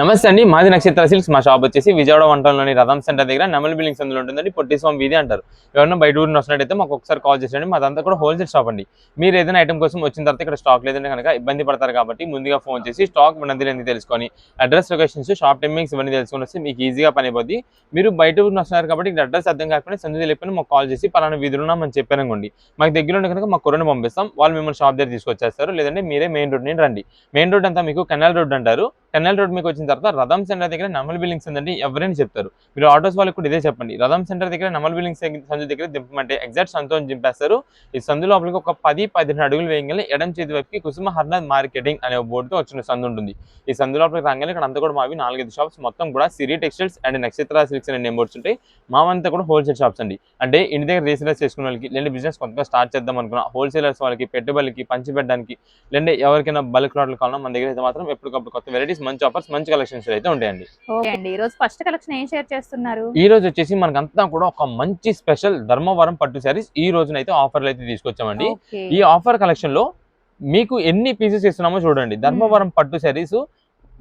నమస్తే అండి, మాది నక్షత్ర సిల్క్స్. మా షాప్ వచ్చేసి విజయవాడ వంటలోని రథం సెంటర్ దగ్గర నెమల్ బిల్డింగ్స్ అందులో ఉంటుందండి. పొట్టిస్వామి వీధి అంటారు. ఎవరైనా బయట ఊరిని వస్తున్నట్టయితే మాకు ఒకసారి కాల్ చేసేయండి. మాదంతా కూడా హోల్సేల్ షాప్ అండి. మీరు ఏదైనా ఐటమ్ కోసం వచ్చిన తర్వాత ఇక్కడ స్టాక్ లేదంటే కనుక ఇబ్బంది పడతారు కాబట్టి ముందుగా ఫోన్ చేసి స్టాక్ ఉన్నది లేని తెలుసుకొని అడ్రస్, లొకేషన్స్, షాప్ టైమింగ్స్ ఇవన్నీ తెలుసుకొని వస్తే మీకు ఈజీగా పని అయిపోద్ది. మీరు బయట ఊరిని వస్తున్నారు కాబట్టి ఇక్కడ అడ్రస్ అర్థం కాకుండా సందు తెలియకపోయినా మాకు కాల్ చేసి పలానా వీధిలో ఉన్నామని చెప్పారనుకోండి, మాకు దగ్గర ఉంటే కనుక మాకు కొరను పంపిస్తాం. వాళ్ళు మిమ్మల్ని షాప్ దగ్గర తీసుకొచ్చేస్తారు. లేదంటే మీరే మెయిన్ రోడ్ నుండి రండి. మెయిన్ రోడ్ అంతా మీకు కెనాల్ రోడ్ అంటారు. కెనాల్ రోడ్ మీకు వచ్చిన తర్వాత రథం సెంటర్ దగ్గర నెమల్ బిల్డింగ్స్ ఉందండి. ఎవరైనా చెప్తారు. మీరు ఆటోస్ వాళ్ళకి కూడా ఇదే చెప్పండి. రథం సెంటర్ దగ్గర నెమల్ బిల్డింగ్స్ సందు దగ్గర దింపమంటే ఎగ్జాక్ట్ సంతోని దింపేస్తారు. ఈ సందు లోపలికి ఒక 10-15 అడుగులు వేయగానే ఎడం చేతి వైపుకి కుసుమ హర్నాథ్ మార్కెటింగ్ అనే బోర్డుతో వచ్చిన సందు ఉంటుంది. ఈ సందు లోపలికి రాగానే ఇక్కడ అంతా కూడా మావి 4-5 షాప్స్ మొత్తం కూడా సిరి టెక్స్టైల్స్ అండ్ నక్షత్ర సిల్క్స్ అనే నేమ్ బోర్డ్స్ ఉంటాయి. మావంతా కూడా హోల్సేల్ షాప్స్ అండి. అంటే ఇంటి దగ్గర రీసేలర్స్ చేసుకునే వాళ్ళకి, లేదా బిజినెస్ కొత్తగా స్టార్ట్ చేద్దాం అనుకున్న హోల్సేలర్స్ వాళ్ళకి, పెట్టుబడికి పంచి పెట్టడానికి, లేదా ఎవరికైనా బల్క్ లాట్లు కావాలన్నా మన దగ్గర అయితే మాత్రం ఎప్పటికప్పుడు కొత్త వెరైటీస్, మంచి ఆఫర్స్, మంచి కలెక్షన్స్ అయితే ఉంటాయండి. ఓకే అండి. ఈ రోజు ఫస్ట్ కలెక్షన్ ఏం షేర్ చేస్తున్నారు? ఈ రోజు వచ్చేసి మనకంతా కూడా ఒక మంచి స్పెషల్ ధర్మవరం పట్టు శారీస్ ఈ రోజునైతే ఆఫర్లు అయితే తీసుకొచ్చామండి. ఓకే. ఈ ఆఫర్ కలెక్షన్ లో మీకు ఎన్ని పీసెస్ ఇస్తున్నామో చూడండి. ధర్మవరం పట్టు శారీస్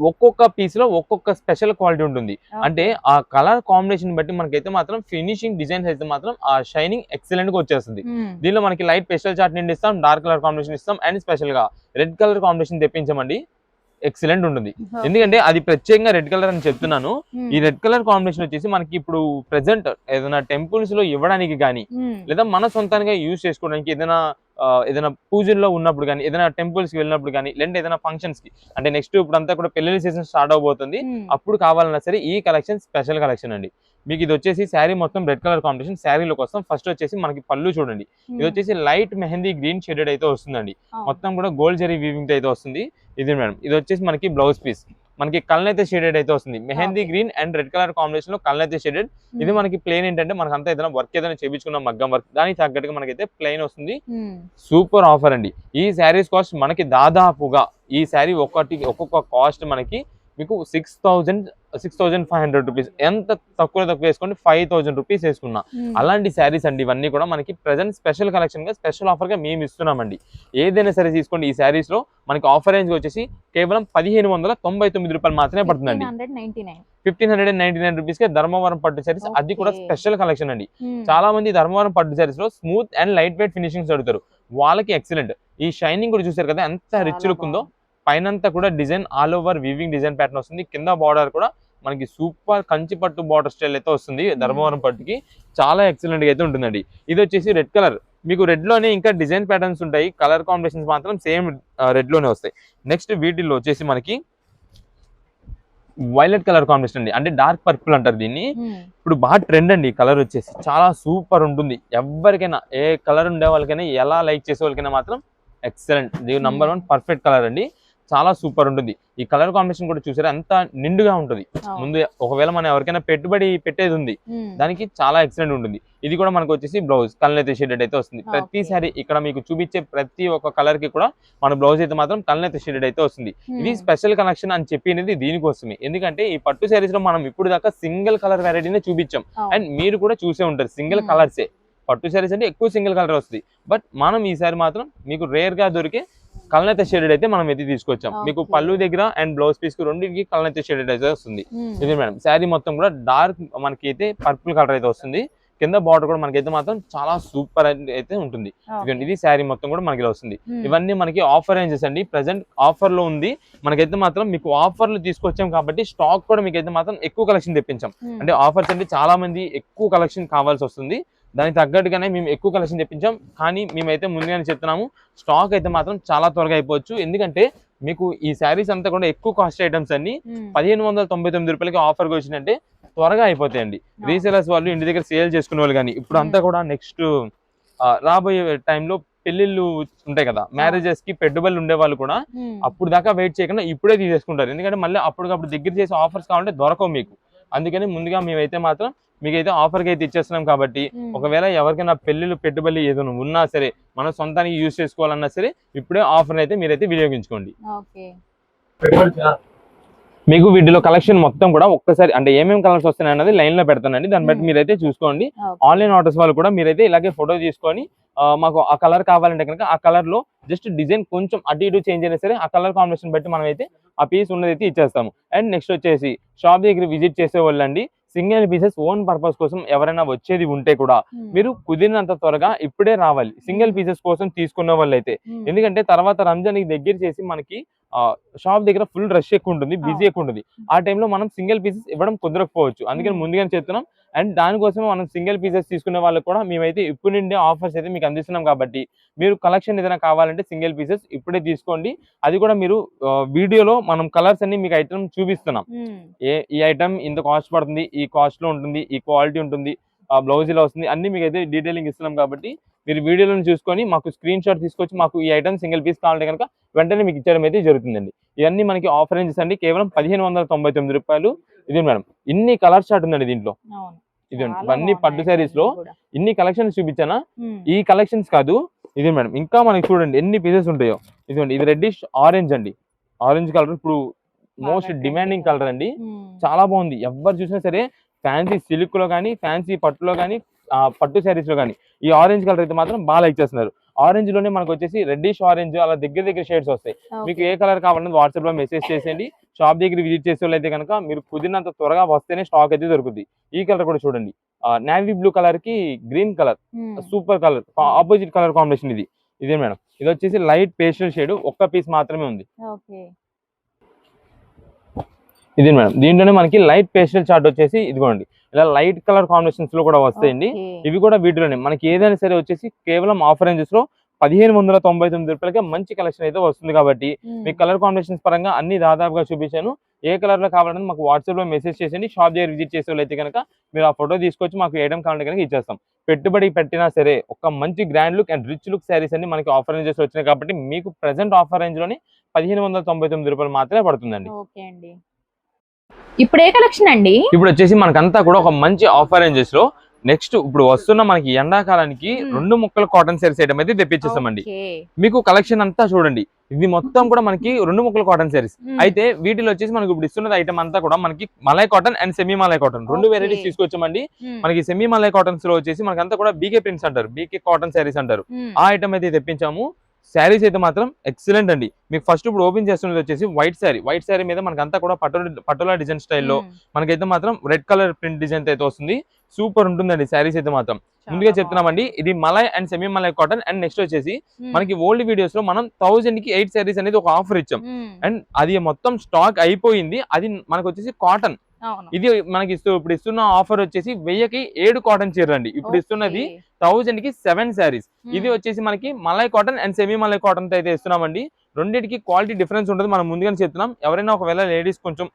ఒక్కొక్క పీస్ లో ఒక్కొక్క స్పెషల్ క్వాలిటీ ఉంటుంది. అంటే ఆ కలర్ కాంబినేషన్ బట్టి మనకైతే మాత్రం ఫినిషింగ్ డిజైన్స్ అయితే మాత్రం ఆ షైనింగ్ ఎక్సలెంట్ గా వచ్చేస్తుంది. దీనిలో మనకి లైట్ పేస్టల్ చార్ట్ నుండి ఇస్తాం, డార్క్ కలర్ కాంబినేషన్ ఇస్తాం, అండ్ స్పెషల్ గా రెడ్ కలర్ కాంబినేషన్ తెప్పించామండి. ఎక్సలెంట్ ఉంటుంది. ఎందుకంటే అది ప్రత్యేకంగా రెడ్ కలర్ అని చెప్తున్నాను. ఈ రెడ్ కలర్ కాంబినేషన్ వచ్చేసి మనకి ఇప్పుడు ప్రెసెంట్ ఏదైనా టెంపుల్స్ లో ఇవ్వడానికి కానీ, లేదా మన సొంతంగా యూజ్ చేసుకోవడానికి, ఏదైనా పూజల్లో ఉన్నప్పుడు కానీ, ఏదైనా టెంపుల్స్ కి వెళ్ళినప్పుడు కానీ, లేదంటే ఏదైనా ఫంక్షన్స్ కి, అంటే నెక్స్ట్ ఇప్పుడు అంతా కూడా పెళ్లి సీజన్ స్టార్ట్ అవబోతుంది. అప్పుడు కావాలన్నా సరే ఈ కలెక్షన్ స్పెషల్ కలెక్షన్ అండి. మీకు ఇది వచ్చేసి శారీ మొత్తం రెడ్ కలర్ కాంబినేషన్. శారీలో కోసం ఫస్ట్ వచ్చేసి మనకి పళ్ళు చూడండి. ఇది వచ్చేసి లైట్ మెహందీ గ్రీన్ షేడెడ్ అయితే వస్తుందండి. మొత్తం కూడా గోల్డ్ జరీ వీవింగ్ అయితే వస్తుంది. ఇది మేడం, ఇది వచ్చేసి మనకి బ్లౌజ్ పీస్. మనకి కల్నైతే షేడెడ్ అయితే వస్తుంది. Mehndi green and red colour combination లో కల్నైతే షేడెడ్. ఇది మనకి ప్లెయిన్ ఏంటంటే మనకంతా ఏదైనా వర్క్ ఏదైనా చేయించుకున్న మగ్గం వర్క్ దానికి తగ్గట్టుగా మనకైతే ప్లెయిన్ వస్తుంది. సూపర్ ఆఫర్ అండి. ఈ శారీస్ కాస్ట్ మనకి దాదాపుగా ఈ శారీ ఒక్కొక్క కాస్ట్ మనకి మీకు 6,500 రూపీస్. ఎంత తక్కువ వేసుకోండి, 5,000 రూపీస్ వేసుకున్నా. అలాంటి శారీస్ అండి ఇవన్నీ కూడా మనకి ప్రెసెంట్ స్పెషల్ కలెక్షన్ గా, స్పెషల్ ఆఫర్ గా మేము ఇస్తున్నామండి. ఏదైనా సరే తీసుకోండి. ఈ శారీస్ లో మనకి ఆఫర్ రేంజ్ వచ్చేసి కేవలం 1,599 రూపాయలు మాత్రమే పడుతుందండి. 1,599 రూపీస్ కే ధర్మవరం పట్టు శారీస్, అది కూడా స్పెషల్ కలెక్షన్ అండి. చాలా మంది ధర్మవరం పట్టు శారీస్ లో smooth and light weight finishings అడుగుతారు. వాళ్ళకి ఎక్సలెంట్. ఈ షైనింగ్ కూడా చూసారు కదా ఎంత రిచ్ లుక్ ఉందో. పైనంతా కూడా design all over weaving design pattern వస్తుంది. కింద బార్డర్ కూడా మనకి సూపర్ కంచి పట్టు బార్డర్ స్టైల్ అయితే వస్తుంది. ధర్మవరం పట్టుకి చాలా ఎక్సలెంట్ గా అయితే ఉంటుందండి. ఇది వచ్చేసి రెడ్ కలర్. మీకు రెడ్ లోనే ఇంకా డిజైన్ ప్యాటర్న్స్ ఉంటాయి. కలర్ కాంబినేషన్స్ మాత్రం సేమ్ రెడ్ లోనే వస్తాయి. నెక్స్ట్ వీటిల్లో వచ్చేసి మనకి వైలెట్ కలర్ కాంబినేషన్ అండి. అంటే డార్క్ పర్పుల్ అంటారు దీన్ని. ఇప్పుడు బాగా ట్రెండ్ అండి. కలర్ వచ్చేసి చాలా సూపర్ ఉంటుంది. ఎవరికైనా ఏ కలర్ ఉండే వాళ్ళకైనా, ఎలా లైక్ చేసే వాళ్ళకైనా మాత్రం ఎక్సలెంట్. ఇది నంబర్ 1 పర్ఫెక్ట్ కలర్ అండి. చాలా సూపర్ ఉంటుంది. ఈ కలర్ కాంబినేషన్ కూడా చూసారా ఎంత నిండుగా ఉంటుంది. ముందు ఒకవేళ మనం ఎవరికైనా పెట్టుబడి పెట్టేది ఉంది, దానికి చాలా ఎక్సలెంట్ ఉంటుంది. ఇది కూడా మనకు వచ్చేసి బ్లౌజ్ కల్నైతే షేడెడ్ అయితే వస్తుంది. ప్రతిసారి ఇక్కడ మీకు చూపించే ప్రతి ఒక్క కలర్ కి కూడా మన బ్లౌజ్ అయితే మాత్రం కల్నైతే షేడెడ్ అయితే వస్తుంది. ఇది స్పెషల్ కలెక్షన్ అని చెప్పినది దీనికోసమే. ఎందుకంటే ఈ పట్టు శారీస్ లో మనం ఇప్పుడు దాకా సింగిల్ కలర్ వెరైటీనే చూపించాం. అండ్ మీరు కూడా చూసే ఉంటారు సింగిల్ కలర్సే. పట్టు శారీస్ అంటే ఎక్కువ సింగిల్ కలర్ వస్తుంది. బట్ మనం ఈసారి మాత్రం మీకు రేర్ గా దొరికే కల్నైతే షేడెడ్ అయితే మనం ఇది తీసుకొచ్చాం. మీకు పళ్ళు దగ్గర అండ్ బ్లౌజ్ పీస్ కి రెండింటికి కల్నైతే షేడెడ్ అయితే వస్తుంది. ఇది మేడం శారీ మొత్తం కూడా డార్క్ మనకి అయితే పర్పుల్ కలర్ అయితే వస్తుంది. కింద బార్డర్ కూడా మనకైతే మాత్రం చాలా సూపర్ అయితే ఉంటుంది. ఇది శారీ మొత్తం కూడా మనకి వస్తుంది. ఇవన్నీ మనకి ఆఫర్ రేంజెస్ అండి. ప్రెసెంట్ ఆఫర్ లో ఉంది. మనకైతే మాత్రం మీకు ఆఫర్లు తీసుకొచ్చాం కాబట్టి స్టాక్ కూడా మీకైతే మాత్రం ఎక్కువ కలెక్షన్ తెప్పించాం. అంటే ఆఫర్స్ అంటే చాలా మంది ఎక్కువ కలెక్షన్ కావాల్సి వస్తుంది. దానికి తగ్గట్టుగానే మేము ఎక్కువ కలెక్షన్ తెప్పించాం. కానీ మేమైతే ముందుగానే చెప్తున్నాము, స్టాక్ అయితే మాత్రం చాలా త్వరగా అయిపోవచ్చు. ఎందుకంటే మీకు ఈ శారీస్ అంతా కూడా ఎక్కువ కాస్ట్ ఐటమ్స్ అన్ని 1,599 రూపాయలకి ఆఫర్గా వచ్చిందంటే త్వరగా అయిపోతాయండి. రీసేలర్స్ వాళ్ళు ఇంటి దగ్గర సేల్ చేసుకునే వాళ్ళు కానీ, ఇప్పుడు అంతా కూడా నెక్స్ట్ రాబోయే టైంలో పెళ్లిళ్ళు ఉంటాయి కదా, మ్యారేజెస్ కి పెట్టుబడులు ఉండే వాళ్ళు కూడా అప్పుడు దాకా వెయిట్ చేయకుండా ఇప్పుడే తీసేసుకుంటారు. ఎందుకంటే మళ్ళీ అప్పటికప్పుడు దగ్గర చేసే ఆఫర్స్ కావాలంటే దొరకవు మీకు. అందుకని ముందుగా మేమైతే మాత్రం మీకైతే ఆఫర్కి అయితే ఇచ్చేస్తున్నాం. కాబట్టి ఒకవేళ ఎవరికైనా పెళ్లిళ్ళు పెట్టుబడులు ఏదైనా ఉన్నా సరే, మన సొంతానికి యూజ్ చేసుకోవాలన్నా సరే ఇప్పుడే ఆఫర్ అయితే మీరైతే వినియోగించుకోండి. మీకు వీటిలో కలెక్షన్ మొత్తం కూడా ఒక్కసారి అంటే ఏమేమి కలర్స్ వస్తున్నాయి అన్నది లైన్ లో పెడతానండి. దాన్ని బట్టి మీరైతే చూసుకోండి. ఆన్లైన్ ఆర్డర్స్ వాళ్ళు కూడా మీరైతే ఇలాగే ఫోటో తీసుకొని మాకు ఆ కలర్ కావాలంటే కనుక ఆ కలర్ లో జస్ట్ డిజైన్ కొంచెం అటు ఇటు చేంజ్ అయినా సరే ఆ కలర్ కాంబినేషన్ బట్టి మనం అయితే ఆ పీస్ ఉన్నది అయితే ఇచ్చేస్తాము. అండ్ నెక్స్ట్ వచ్చేసి షాప్ దగ్గర విజిట్ చేసే వాళ్ళండి సింగిల్ పీసెస్ ఓన్ పర్పస్ కోసం ఎవరైనా వచ్చేది ఉంటే కూడా మీరు కుదిరినంత త్వరగా ఇప్పుడే రావాలి సింగిల్ పీసెస్ కోసం తీసుకున్న వాళ్ళైతే. ఎందుకంటే తర్వాత రంజాన్ దగ్గర చేసి మనకి షాప్ దగ్గర ఫుల్ రష్ ఎక్కువ ఉంటుంది, బిజీ ఎక్కువ ఉంటుంది. ఆ టైంలో మనం సింగిల్ పీసెస్ ఇవ్వడం కుదరకపోవచ్చు. అందుకని ముందుగానే చెప్తున్నాం. అండ్ దానికోసం మనం సింగిల్ పీసెస్ తీసుకునే వాళ్ళకి కూడా మేమైతే ఇప్పుడు నుండి ఆఫర్స్ అయితే మీకు అందిస్తున్నాం. కాబట్టి మీరు కలెక్షన్ ఏదైనా కావాలంటే సింగిల్ పీసెస్ ఇప్పుడే తీసుకోండి. అది కూడా మీరు వీడియోలో మనం కలర్స్ అన్ని మీకు ఐటమ్ చూపిస్తున్నాం. ఈ ఐటమ్ ఇంత కాస్ట్ పడుతుంది, ఈ కాస్ట్ లో ఉంటుంది, ఈ క్వాలిటీ ఉంటుంది, బ్లౌజ్ ఇలా వస్తుంది, అన్ని మీకు అయితే డీటెయిలింగ్ ఇస్తున్నాం. కాబట్టి మీరు వీడియోలను చూసుకొని మాకు స్క్రీన్ షాట్ తీసుకొచ్చి మాకు ఈ ఐటమ్ సింగిల్ పీస్ కావాలంటే కనుక వెంటనే మీకు ఇచ్చడం అయితే జరుగుతుందండి. ఇవన్నీ మనకి ఆఫర్ రేంజెస్ అండి. కేవలం 1599 రూపాయలు. ఇది మేడం ఇన్ని కలర్ షార్ట్ ఉందండి దీంట్లో. ఇది ఇవన్నీ పట్టు శారీస్ లో ఇన్ని కలెక్షన్స్ చూపించానా? ఈ కలెక్షన్స్ కాదు, ఇది మేడం ఇంకా మనకి చూడండి ఎన్ని పీసెస్ ఉంటాయో. ఇదిగోండి, ఇది రెడ్డిష్ ఆరెంజ్ అండి. ఆరెంజ్ కలర్ ఇప్పుడు మోస్ట్ డిమాండింగ్ కలర్ అండి. చాలా బాగుంది. ఎవరు చూసినా సరే ఫ్యాన్సీ సిల్క్ లో కానీ, ఫ్యాన్సీ పట్టులో కానీ, పట్టు శారీస్ లో కానీ ఈ ఆరెంజ్ కలర్ అయితే మాత్రం బాగా లైక్ చేస్తున్నారు. ఆరెంజ్ లోనే మనకు వచ్చేసి రెడ్డిష్ ఆరెంజ్ అలా దగ్గర షేడ్స్ వస్తాయి. మీకు ఏ కలర్ కావాలన్నది వాట్సాప్ లో మెసేజ్ చేసేయండి. షాప్ దగ్గర విజిట్ చేసే వాళ్ళు అయితే కనుక మీరు కుదిరినంత త్వరగా వస్తేనే స్టాక్ అయితే దొరుకుతుంది. ఈ కలర్ కూడా చూడండి, నేవీ బ్లూ కలర్ కి green colour, super colour, opposite colour combination ఇది. ఇదే మేడం, ఇది వచ్చేసి లైట్ పేస్టల్ షేడ్, ఒక్క పీస్ మాత్రమే ఉంది. ఇది మేడం, దీంట్లోనే మనకి లైట్ పేస్టల్ చార్ట్ వచ్చేసి ఇదిగోండి ఇలా లైట్ కలర్ కాంబినేషన్స్ లో కూడా వస్తాయండి. ఇవి కూడా వీటిలోనే మనకి ఏదైనా సరే వచ్చేసి కేవలం ఆఫర్ రేంజెస్ లో 1599 రూపాయలకే మంచి కలెక్షన్ అయితే వస్తుంది. కాబట్టి మీకు కలర్ కాంబినేషన్స్ పరంగా అన్ని దాదాపుగా చూపించాను. ఏ కలర్ లో కావాలని మాకు వాట్సాప్ లో మెసేజ్ చేసేయండి. షాప్ దగ్గర విజిట్ చేసే వాళ్ళు అయితే కనుక మీరు ఆ ఫోటో తీసుకొచ్చి మాకు ఐటమ్ కావాలంటే కనుక ఇచ్చేస్తాం. పెట్టుబడి పెట్టినా సరే ఒక మంచి grand look and rich look saris అన్ని మనకి ఆఫర్ రేంజెస్ వచ్చినాయి. కాబట్టి మీకు ప్రెసెంట్ ఆఫర్ రేంజ్ లోనే 1599 రూపాయలు మాత్రమే పడుతుందండి. ఇప్పుడు ఏ కలెక్షన్ అండి? ఇప్పుడు వచ్చేసి మనకంతా కూడా ఒక మంచి ఆఫర్ రేంజెస్ లో నెక్స్ట్ ఇప్పుడు వస్తున్న మనకి ఎండాకాలానికి 2 ముక్కల కాటన్ శారీస్ ఐటమ్ అయితే తెప్పించేస్తామండి. మీకు కలెక్షన్ అంతా చూడండి, ఇది మొత్తం కూడా మనకి 2 ముక్కల కాటన్ శారీస్. అయితే వీటిలో వచ్చేసి మనకి ఇప్పుడు ఇస్తున్న ఐటమ్ అంతా కూడా మనకి malai cotton and semi malai cotton 2 varieties తీసుకొచ్చామండి. మనకి సెమీ మలై కాటన్స్ లో వచ్చేసి మనకంతా కూడా బీకే ప్రింట్స్ అంటారు, బీకే కాటన్ శారీస్ అంటారు. ఆ ఐటమ్ అయితే తెప్పించాము. శారీస్ అయితే మాత్రం ఎక్సలెంట్ అండి. మీకు ఫస్ట్ ఇప్పుడు ఓపెన్ చేస్తున్నది వచ్చేసి వైట్ శారీ మీద మనకంతా కూడా పటోలా డిజైన్ స్టైల్లో మనకైతే మాత్రం రెడ్ కలర్ ప్రింట్ డిజైన్ అయితే వస్తుంది. సూపర్ ఉంటుందండి శారీస్ అయితే మాత్రం. ముందుగా చెప్తున్నామండి, ఇది malai and semi malai cotton. And next వచ్చేసి మనకి ఓల్డ్ వీడియోస్ లో మనం 1000 కి 8 శారీస్ అనేది ఒక ఆఫర్ ఇచ్చాం. అండ్ అది మొత్తం స్టాక్ అయిపోయింది. అది మనకు వచ్చేసి కాటన్. ఇది మనకి ఇప్పుడు ఇస్తున్న ఆఫర్ వచ్చేసి 1000కి 7 కాటన్ చీరలు అండి. ఇప్పుడు ఇస్తున్నది 1000 కి 7 శారీస్. ఇది వచ్చేసి మనకి malai cotton and semi malai cotton తో అయితే ఇస్తున్నామండి. రెండింటికి క్వాలిటీ డిఫరెన్స్ ఉంటుంది, మనం ముందుగానే చెప్తున్నాం. ఎవరైనా ఒకవేళ లేడీస్ కొంచెం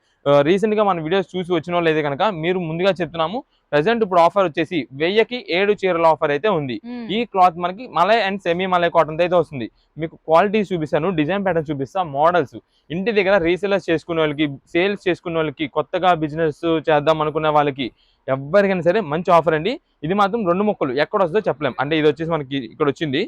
రీసెంట్ గా మన వీడియోస్ చూసి వచ్చిన వాళ్ళు అయితే కనుక మీరు ముందుగా చెప్తున్నాము. ప్రెసెంట్ ఇప్పుడు ఆఫర్ వచ్చేసి 1000కి 7 చీరల ఆఫర్ అయితే ఉంది. ఈ క్లాత్ మనకి malai and semi malai cotton అయితే వస్తుంది. మీకు క్వాలిటీ చూపిస్తాను, డిజైన్ ప్యాటర్న్ చూపిస్తా, మోడల్స్. ఇంటి దగ్గర రీసేలర్స్ చేసుకునే వాళ్ళకి, సేల్స్ చేసుకునే వాళ్ళకి, కొత్తగా బిజినెస్ చేద్దాం అనుకునే వాళ్ళకి ఎవరికైనా సరే మంచి ఆఫర్ అండి. ఇది మాత్రం 2 ముక్కలు ఎక్కడ వస్తుందో చెప్పలేం. అంటే ఇది వచ్చేసి మనకి ఇక్కడ వచ్చింది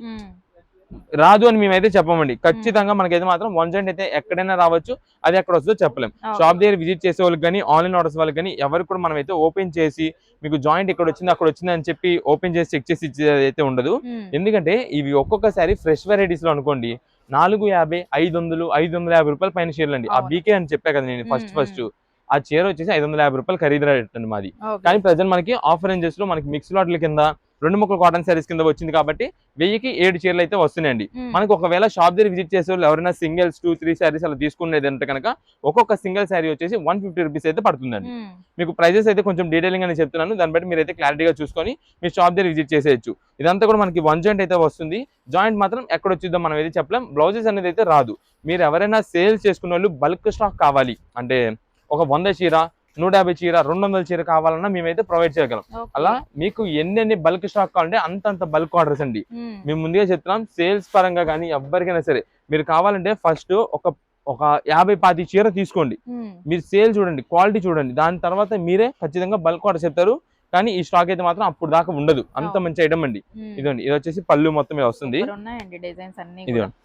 రాదు అని మేమైతే చెప్పమండి. ఖచ్చితంగా మనకైతే మాత్రం 1 జెంట్ అయితే ఎక్కడైనా రావచ్చు. అది ఎక్కడ వస్తుందో చెప్పలేం. షాప్ దగ్గర విజిట్ చేసే వాళ్ళకి కానీ, ఆన్లైన్ ఆర్డర్స్ వాళ్ళకి కానీ ఎవరికి కూడా మనం అయితే ఓపెన్ చేసి మీకు జాయింట్ ఇక్కడ వచ్చింది అక్కడ వచ్చింది అని చెప్పి ఓపెన్ చేసి చెక్ చేసి ఇచ్చేది అయితే ఉండదు. ఎందుకంటే ఇవి ఒక్కొక్కసారి ఫ్రెష్ వెరైటీస్ లో అనుకోండి 450, 500, 550 రూపాయల పైన చీరలు అండి. ఆ బీకే అని చెప్పా కదా నేను ఫస్ట్ ఆ చీర వచ్చేసి 550 రూపాయలు ఖరీదు రేట్ అండి మాది. కానీ ప్రెసెంట్ మనకి ఆఫర్ రేంజెస్ లో మనకి మిక్స్ లాట్ల కింద 2 ముక్కల కాటన్ శారీస్ కింద వచ్చింది. కాబట్టి 1000కి 7 చీరలు అయితే వస్తున్నాయండి. మనకి ఒకవేళ షాప్ దగ్గర విజిట్ చేసే వాళ్ళు ఎవరైనా సింగిల్స్ 2-3 శారీస్ అలా తీసుకునేది అంటే కనుక ఒక్కొక్క సింగిల్ శారీ వచ్చేసి 150 రూపీస్ అయితే పడుతుందండి. మీకు ప్రైజెస్ అయితే కొంచెం డీటెయిలింగ్ అని చెప్తున్నాను. దాన్ని బట్టి మీరైతే క్లారిటీగా చూసుకొని మీ షాప్ దగ్గర విజిట్ చేసేయచ్చు. ఇదంతా కూడా మనకి 1 జాయింట్ అయితే వస్తుంది. జాయింట్ మాత్రం ఎక్కడ వచ్చిందో మనం అయితే చెప్పలేం. బ్లౌజెస్ అనేది అయితే రాదు. మీరు ఎవరైనా సేల్స్ చేసుకునే వాళ్ళు బల్క్ స్టాక్ కావాలి అంటే ఒక 100 చీర, 150 చీర, 200 చీర కావాలన్నా మేమైతే ప్రొవైడ్ చేయగలం. అలా మీకు ఎన్ని బల్క్ స్టాక్ కావాలంటే అంత బల్క్ ఆర్డర్స్ అండి. మేము ముందుగా చెప్తున్నాం, సేల్స్ పరంగా కానీ ఎవరికైనా సరే మీరు కావాలంటే ఫస్ట్ ఒక 50-50 చీర తీసుకోండి. మీరు సేల్ చూడండి, క్వాలిటీ చూడండి, దాని తర్వాత మీరే ఖచ్చితంగా బల్క్ ఆర్డర్ చెప్తారు. కానీ ఈ స్టాక్ అయితే మాత్రం అప్పుడు దాకా ఉండదు. అంత మంచి ఐటమ్ అండి. ఇదండి, ఇది వచ్చేసి పళ్ళు మొత్తం వస్తుంది. ఇదిగోండి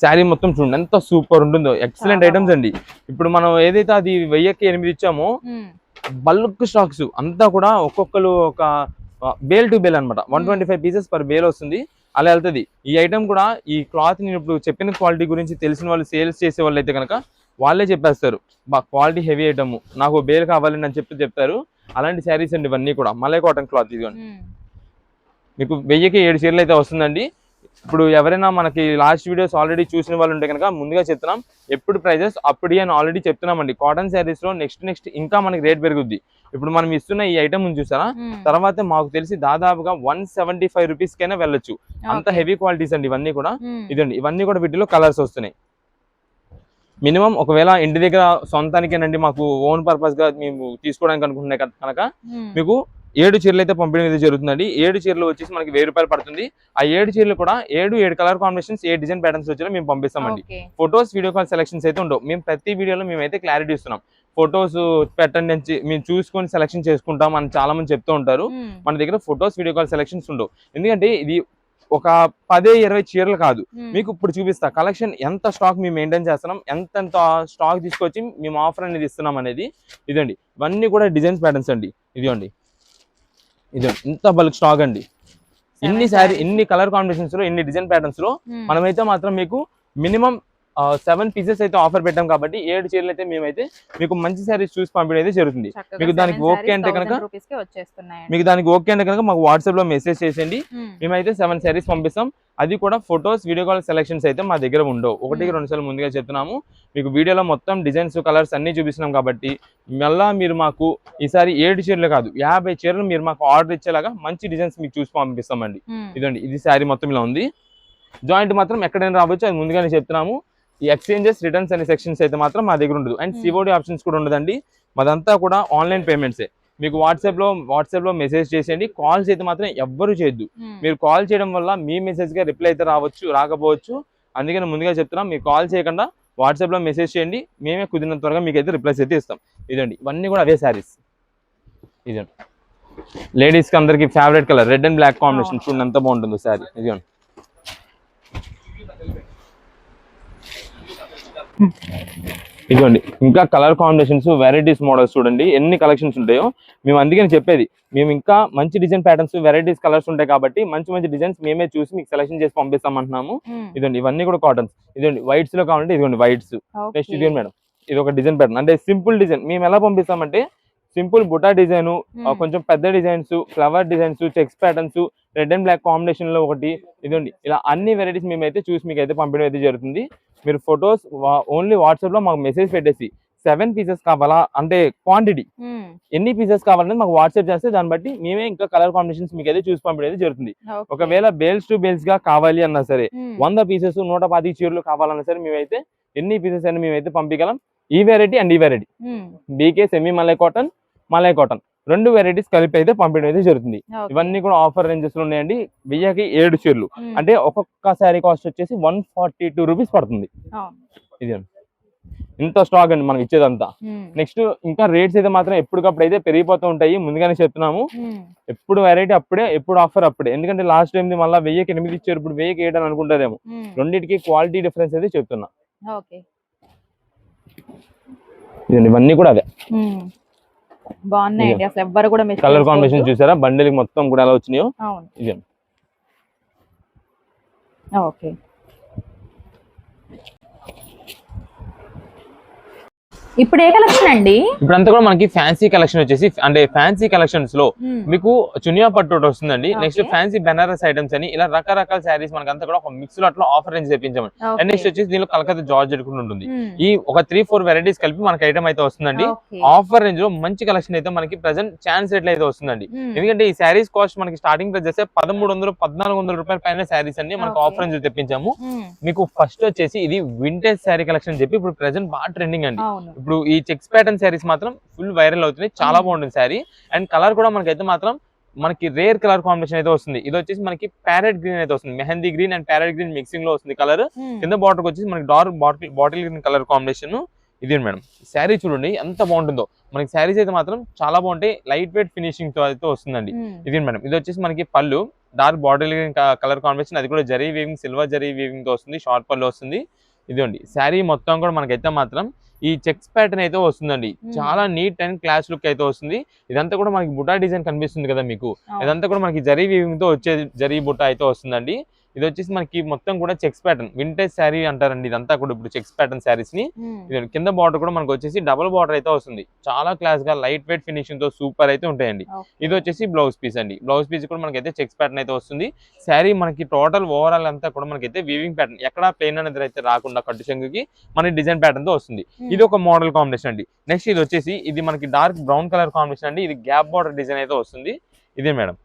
శారీ మొత్తం చూడండి ఎంత సూపర్ ఉంటుందో, ఎక్సలెంట్ చాలా ఐటమ్స్ అండి. ఇప్పుడు మనం ఏదైతే అది 1000కి 8 ఇచ్చామో బల్క్ స్టాక్స్ అంతా కూడా ఒక్కొక్కరు ఒక బేల్ టు బేల్ అనమాట, 125 పీసెస్ పర్ బేల్ వస్తుంది, అలా వెళ్తుంది. ఈ ఐటమ్ కూడా ఈ క్లాత్ నేను ఇప్పుడు చెప్పిన క్వాలిటీ గురించి తెలిసిన వాళ్ళు, సేల్స్ చేసే వాళ్ళు అయితే కనుక వాళ్ళే చెప్పేస్తారు, బా క్వాలిటీ హెవీ ఐటమ్, నాకు బేల్ కావాలని అని చెప్తారు. అలాంటి శారీస్ అండి ఇవన్నీ కూడా, మలై కాటన్ క్లాత్. ఇదిగోండి మీకు 1000కి 7 చీరలు అయితే వస్తుందండి. ఇప్పుడు ఎవరైనా మనకి లాస్ట్ వీడియోస్ ఆల్రెడీ చూసిన వాళ్ళు ఉంటే కనుక ముందుగా చెప్తున్నాం, ఎప్పుడు ప్రైజెస్ అప్పుడు అని ఆల్రెడీ చెప్తున్నామండి. కాటన్ శారీస్ లో నెక్స్ట్ ఇంకా మనకి రేట్ పెరుగుద్ది. ఇప్పుడు మనం ఇస్తున్న ఈ ఐటమ్ ఉంది చూసారా, తర్వాత మాకు తెలిసి దాదాపుగా 175 రూపీస్ కైనా వెళ్ళొచ్చు, అంత హెవీ క్వాలిటీస్ అండి ఇవన్నీ కూడా. ఇదండి ఇవన్నీ కూడా వీటిలో కలర్స్ వస్తున్నాయి. మినిమం ఒకవేళ ఇంటి దగ్గర సొంతానికేనండి, మాకు ఓన్ పర్పస్ గా మేము తీసుకోవడానికి అనుకుంటున్నాయి కనుక మీకు 7 చీరలు అయితే పంపిణీ అయితే జరుగుతుందండి. 7 చీరలు వచ్చేసి మనకి 1000 రూపాయలు పడుతుంది. ఆ 7 చీరలు కూడా 7 కలర్ కాంబినేషన్స్, 7 డిజైన్ ప్యాటర్న్స్ వచ్చేలా మేము పంపిస్తామండి. ఫొటోస్, వీడియో కాల్ సెలక్షన్స్ అయితే ఉండవు. మేము ప్రతి వీడియోలో మేమైతే క్లారిటీ ఇస్తున్నాం, ఫొటోస్ పెట్టండి అని మేము చూసుకొని సెలక్షన్ చేసుకుంటాం అని చాలా మంది చెప్తూ ఉంటారు. మన దగ్గర ఫొటోస్, వీడియో కాల్ సెలక్షన్స్ ఉండవు. ఎందుకంటే ఇది ఒక 10-20 చీరలు కాదు, మీకు ఇప్పుడు చూపిస్తా కలెక్షన్ ఎంత స్టాక్ మేము మెయింటైన్ చేస్తున్నాం, ఎంత స్టాక్ తీసుకొచ్చి మేము ఆఫర్ అనేది ఇస్తున్నాం అనేది. ఇదండి ఇవన్నీ కూడా డిజైన్స్ ప్యాటర్న్స్ అండి. ఇదిగోండి ఇంత బల్క్ స్టాక్ అండి. ఇన్ని కలర్ కాంబినేషన్స్ లో, ఇన్ని డిజైన్ ప్యాటర్న్స్ లో మనమైతే మాత్రం మీకు మినిమం 7 పీసెస్ అయితే ఆఫర్ పెట్టాం కాబట్టి 7 చీరలు అయితే మేమైతే మీకు మంచి శారీస్ చూసి పంపిణీ అయితే జరుగుతుంది. మీకు దానికి ఓకే అంటే కనుక మాకు వాట్సాప్ లో మెసేజ్ చేసేయండి, మేమైతే 7 శారీస్ పంపిస్తాం. అది కూడా ఫొటోస్, వీడియో కాల్ సెలక్షన్స్ అయితే మా దగ్గర ఉండవు. 1-2 సార్లు ముందుగా చెప్తున్నాము, మీకు వీడియోలో మొత్తం డిజైన్స్, కలర్స్ అన్ని చూపిస్తున్నాం కాబట్టి మళ్ళా మీరు మాకు ఈసారి 7 చీరలు కాదు 50 చీరలు మీరు మాకు ఆర్డర్ ఇచ్చేలాగా మంచి డిజైన్స్ మీకు చూసి పంపిస్తామండి. ఇదండి ఇది శారీ మొత్తం ఇలా ఉంది. జాయింట్ మాత్రం ఎక్కడైనా రావచ్చు, అది ముందుగానే చెప్తున్నాము. ఈ ఎక్స్చేంజెస్, రిటర్న్స్ అనే సెక్షన్స్ అయితే మాత్రం మా దగ్గర ఉండదు. అండ్ సిఓడి ఆప్షన్స్ కూడా ఉండదండి. మాదంతా కూడా ఆన్లైన్ పేమెంట్సే. మీకు వాట్సాప్ లో మెసేజ్ చేసేయండి. కాల్స్ అయితే మాత్రం ఎవ్వరు చేయొద్దు. మీరు కాల్ చేయడం వల్ల మీ మెసేజ్ గా రిప్లై అయితే రాకపోవచ్చు. అందుకని ముందుగా చెప్తున్నాం, మీరు కాల్ చేయకుండా వాట్సాప్ లో మెసేజ్ చేయండి, మేమే కుదిరినంత త్వరగా మీకు అయితే రిప్లైస్ అయితే ఇస్తాం. ఇదండి ఇవన్నీ కూడా అవే శారీస్. ఇదండి లేడీస్ కి అందరికి favourite colour red and black combination, చూడండి ఎంత బాగుంటుందో శారీ. ఇదిగోండి ఇదిగోండి ఇంకా కలర్ కాంబినేషన్స్, వెరైటీస్, మోడల్స్ చూడండి ఎన్ని కలెక్షన్స్ ఉంటాయో. మేము అందుకని చెప్పేది, మేము ఇంకా మంచి డిజైన్ ప్యాటర్న్స్, వెరైటీస్, కలర్స్ ఉంటాయి కాబట్టి మంచి డిజైన్స్ మేమే చూసి మీకు సెలెక్షన్ చేసి పంపిస్తామంటున్నాము. ఇదండి ఇవన్నీ కూడా కాటన్స్. ఇదండి వైట్స్ లో కావాలంటే ఇదిగోండి వైట్స్. నెక్స్ట్ ఇదిగోండి మేడం, ఇది ఒక డిజైన్ ప్యాటర్న్, అంటే సింపుల్ డిజైన్. మేము ఎలా పంపిస్తామంటే సింపుల్ బుటా డిజైన్, కొంచెం పెద్ద designs, flower designs, checks patterns, red and black combination లో ఒకటి. ఇదండి ఇలా అన్ని వెరైటీస్ మేమైతే చూసి మీకు అయితే పంపించడం అయితే జరుగుతుంది. మీరు ఫొటోస్ ఓన్లీ వాట్సాప్ లో మాకు మెసేజ్ పెట్టేసి 7 పీసెస్ కావాలా అంటే క్వాంటిటీ ఎన్ని పీసెస్ కావాలని మాకు వాట్సాప్ చేస్తే దాన్ని బట్టి మేమే ఇంకా కలర్ కాంబినేషన్స్ మీకు అయితే చూసి పంపించేది జరుగుతుంది. ఒకవేళ బేల్స్ టు బేల్స్ గా కావాలి అన్నా సరే, 100 పీసెస్ 110 చీరలు కావాలన్నా సరే మేమైతే ఎన్ని పీసెస్ అని మేమైతే పంపించగలం. ఈ వెరైటీ అండ్ ఈ variety, BK semi malai cotton, మలై కాటన్ 2 వెరైటీస్ కలిపి అయితే పంపించడం అయితే జరుగుతుంది. ఇవన్నీ కూడా ఆఫర్ రేంజెస్ లో ఉన్నాయండి. 1000కి 7 చీరలు అంటే ఒక్కొక్క శారీ కాస్ట్ వచ్చేసి 142 రూపీస్ పడుతుంది. ఇది ఇంత స్టాక్ అండి మనం ఇచ్చేదంతా. నెక్స్ట్ ఇంకా రేట్స్ అయితే మాత్రం ఎప్పటికప్పుడు అయితే పెరిగిపోతూ ఉంటాయి, ముందుగానే చెప్తున్నాము. ఎప్పుడు వెరైటీ అప్పుడే, ఎప్పుడు ఆఫర్ అప్పుడే. ఎందుకంటే లాస్ట్ టైం మళ్ళీ 1000కి 8 ఇచ్చారు, ఇప్పుడు 1000కి 7 అని అనుకుంటారేమో. రెండింటికి క్వాలిటీ డిఫరెన్స్ అయితే చెప్తున్నా. ఇదండి ఇవన్నీ కూడా అదే బాగున్నాయండి, అసలు ఎవ్వరు కూడా మిస్ కలర్ కాంబినేషన్ చూసారా, బండిల్ మొత్తం కూడా ఎలా వచ్చినాయో. ఇదే ఓకే. ఇప్పుడు ఏ కలెక్షన్ అండి? ఇప్పుడంతా కూడా మనకి ఫ్యాన్సీ కలెక్షన్ వచ్చేసి, అంటే ఫ్యాన్సీ కలెక్షన్స్ లో మీకు చునియా పట్టు ఒకటి వస్తుందండి. నెక్స్ట్ ఫ్యాన్సీ బెనారస్ ఐటమ్స్ అని ఇలా రకరకాల శారీస్ మనకంతా కూడా ఒక మిక్స్ లో అట్లా ఆఫర్ రేంజ్ తెప్పించామండి. అండ్ నెక్స్ట్ వచ్చేసి దీనిలో కలకత్తా జార్జెట్ కూడా ఉంటుంది. ఈ ఒక 3-4 వెరైటీస్ కలిపి మనకి ఐటమ్ అయితే వస్తుందండి. ఆఫర్ రేంజ్ లో మంచి కలెక్షన్ అయితే మనకి ప్రెసెంట్ ఛాన్స్ రేట్ అయితే వస్తుందండి. ఎందుకంటే ఈ శారీస్ కాస్ట్ మనకి స్టార్టింగ్ ప్రైస్ చేస్తే 1300-1400 రూపాయల పైన శారీస్ అన్ని మనకి ఆఫర్ రేంజ్ తెప్పించాము. మీకు ఫస్ట్ వచ్చేసి ఇది వింటేజ్ శారీ కలెక్షన్ అని చెప్పి ఇప్పుడు ప్రెసెంట్ బాగా ట్రెండింగ్ అండి. ఇప్పుడు ఈ చెక్స్ ప్యాటర్న్ శారీస్ మాత్రం ఫుల్ వైరల్ అవుతున్నాయి, చాలా బాగుంటుంది శారీ. అండ్ కలర్ కూడా మనకైతే మాత్రం మనకి రేర్ కలర్ కాంబినేషన్ అయితే వస్తుంది. ఇది వచ్చేసి మనకి ప్యారెట్ గ్రీన్ అయితే వస్తుంది, mehndi green and parrot green mixing లో వస్తుంది కలర్. కింద బార్డర్ వచ్చేసి మనకి dark bottle green colour combination. ఇది మేడం శారీ చూడండి ఎంత బాగుంటుందో. మనకి శారీస్ అయితే మాత్రం చాలా బాగుంటాయి, లైట్ వెయిట్ ఫినిషింగ్ తో అయితే వస్తుందండి. ఇది మేడం ఇది వచ్చేసి మనకి పళ్ళు డార్క్ బాటిల్ కలర్ కాంబినేషన్, అది కూడా zari weaving, silver zari weaving తో వస్తుంది, షార్ట్ పళ్ళు వస్తుంది. ఇదిగోండి శారీ మొత్తం కూడా మనకైతే మాత్రం ఈ చెక్స్ ప్యాటర్న్ అయితే వస్తుందండి. చాలా నీట్ అండ్ క్లాస్ లుక్ అయితే వస్తుంది. ఇదంతా కూడా మనకి బుటా డిజైన్ కనిపిస్తుంది కదా మీకు, ఇదంతా కూడా మనకి జరీ వీవింగ్ తో వచ్చే జరీ బుటా అయితే వస్తుందండి. ఇది వచ్చేసి మనకి మొత్తం కూడా చెక్స్ ప్యాటర్న్, వింటేజ్ శారీ అంటారండి ఇదంతా కూడా. ఇప్పుడు చెక్స్ ప్యాటర్న్ శారీస్ ని కింద బార్డర్ కూడా మనకు వచ్చేసి డబుల్ బార్డర్ అయితే వస్తుంది. చాలా క్లాస్ గా లైట్ వెయిట్ ఫినిషింగ్ తో సూపర్ అయితే ఉంటాయండి. ఇది వచ్చేసి బ్లౌజ్ పీస్ అండి. బ్లౌజ్ పీస్ కూడా మనకైతే చెక్స్ ప్యాటర్న్ అయితే వస్తుంది. శారీ మనకి టోటల్ ఓవరాల్ అంతా కూడా మనకైతే వీవింగ్ ప్యాటర్న్, ఎక్కడ ప్లెయిన్ అనేది అయితే రాకుండా కట్టు చెంగుకి మనకి డిజైన్ ప్యాటర్న్ తో వస్తుంది. ఇది ఒక మోడల్ కాంబినేషన్ అండి. నెక్స్ట్ ఇది వచ్చేసి ఇది మనకి డార్క్ బ్రౌన్ కలర్ కాంబినేషన్ అండి. ఇది గ్యాప్ బార్డర్ డిజైన్ అయితే వస్తుంది. ఇదే మేడం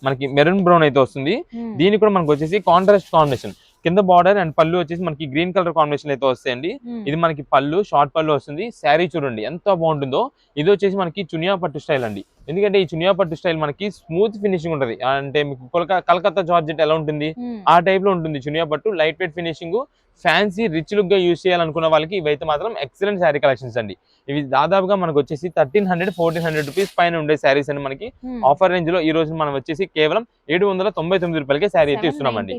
మనకి మెరూన్ బ్రౌన్ అయితే వస్తుంది. దీనికి కూడా మనకు వచ్చేసి కాంట్రాస్ట్ కాంబినేషన్, కింద బార్డర్ అండ్ పళ్ళు వచ్చేసి మనకి గ్రీన్ కలర్ కాంబినేషన్ అయితే వస్తాయండి. ఇది మనకి పళ్ళు షార్ట్ పళ్ళు వస్తుంది. శారీ చూడండి ఎంత బాగుంటుందో. ఇది వచ్చేసి మనకి చునియా పట్టు స్టైల్ అండి. ఎందుకంటే ఈ చునియా పట్టు స్టైల్ మనకి స్మూత్ ఫినిషింగ్ ఉంటది. అంటే మీకు కలకత్తా జార్జెట్ ఎలా ఉంటుంది ఆ టైప్ లో ఉంటుంది చునియా పట్టు. Light weight finishing, fancy rich look గా యూజ్ చేయాలనుకున్న వాళ్ళకి ఇవైతే మాత్రం ఎక్సలెంట్ శారీ కలెక్షన్స్ అండి. ఇవి దాదాపుగా మనకు వచ్చేసి 1300-1400 రూపీస్ పైన ఉండే శారీస్ అని మనకి ఆఫర్ రేంజ్ లో ఈ రోజు మనం వచ్చేసి కేవలం 799 రూపాయలకే శారీ అయితే ఇస్తున్నామండి.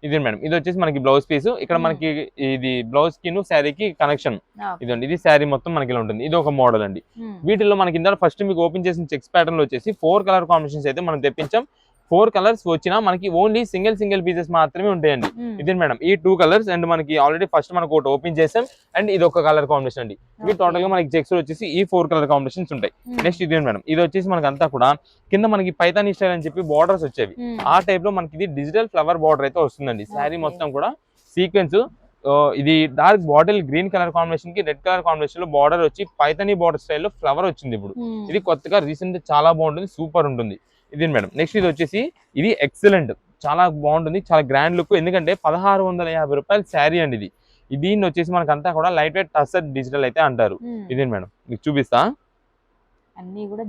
ఇది మేడం ఇది వచ్చేసి మనకి బ్లౌజ్ పీస్. ఇక్కడ మనకి ఇది బ్లౌజ్ కి శారీకి కనెక్షన్. ఇదండి ఇది శారీ మొత్తం మనకి ఇలా ఉంటుంది. ఇది ఒక మోడల్ అండి. వీటిలో మనకి ఇందులో ఫస్ట్ మీకు ఓపెన్ చేసిన చెక్స్ ప్యాటర్న్ లో వచ్చేసి 4 కలర్ కాంబినేషన్స్ అయితే మనం తెప్పించాం. 4 కలర్స్ వచ్చినా మనకి ఓన్లీ సింగిల్ పీసెస్ మాత్రమే ఉంటాయండి. ఇది మేడం ఈ 2 కలర్స్ అండ్ మనకి ఆల్రెడీ ఫస్ట్ మనకు ఒకటి ఓపెన్ చేసాం అండ్ ఇది ఒక కలర్ కాంబినేషన్ అండి. ఇవి టోటల్ గా మనకి చెక్స్ వచ్చేసి ఈ 4 కలర్ కాంబినేషన్స్ ఉంటాయి. నెక్స్ట్ ఇది మేడం ఇది వచ్చేసి మనకి అంతా కూడా కింద మనకి పైతానీ స్టైల్ అని చెప్పి బార్డర్స్ వచ్చేవి. ఆ టైప్ లో మనకి ఇది డిజిటల్ ఫ్లవర్ బార్డర్ అయితే వస్తుందండి. శారీ మొత్తం కూడా సీక్వెన్స్, ఇది dark bottle green colour combination కి రెడ్ కలర్ కాంబినేషన్ లో బార్డర్ వచ్చి పైతానీ బార్డర్ స్టైల్లో ఫ్లవర్ వచ్చింది. ఇప్పుడు ఇది కొత్తగా రీసెంట్ చాలా బాగుంటుంది, సూపర్ ఉంటుంది. ఇది మేడం నెక్స్ట్ ఇది వచ్చేసి ఇది ఎక్సలెంట్, చాలా బాగుంటుంది, చాలా గ్రాండ్ లుక్. ఎందుకంటే 1650 రూపాయల శారీ అండి ఇది. దీన్ని వచ్చేసి మనకంతా కూడా లైట్ వెయిట్ టసర్ డిజిటల్ అయితే అంటారు. ఇదే మేడం మీకు చూపిస్తా.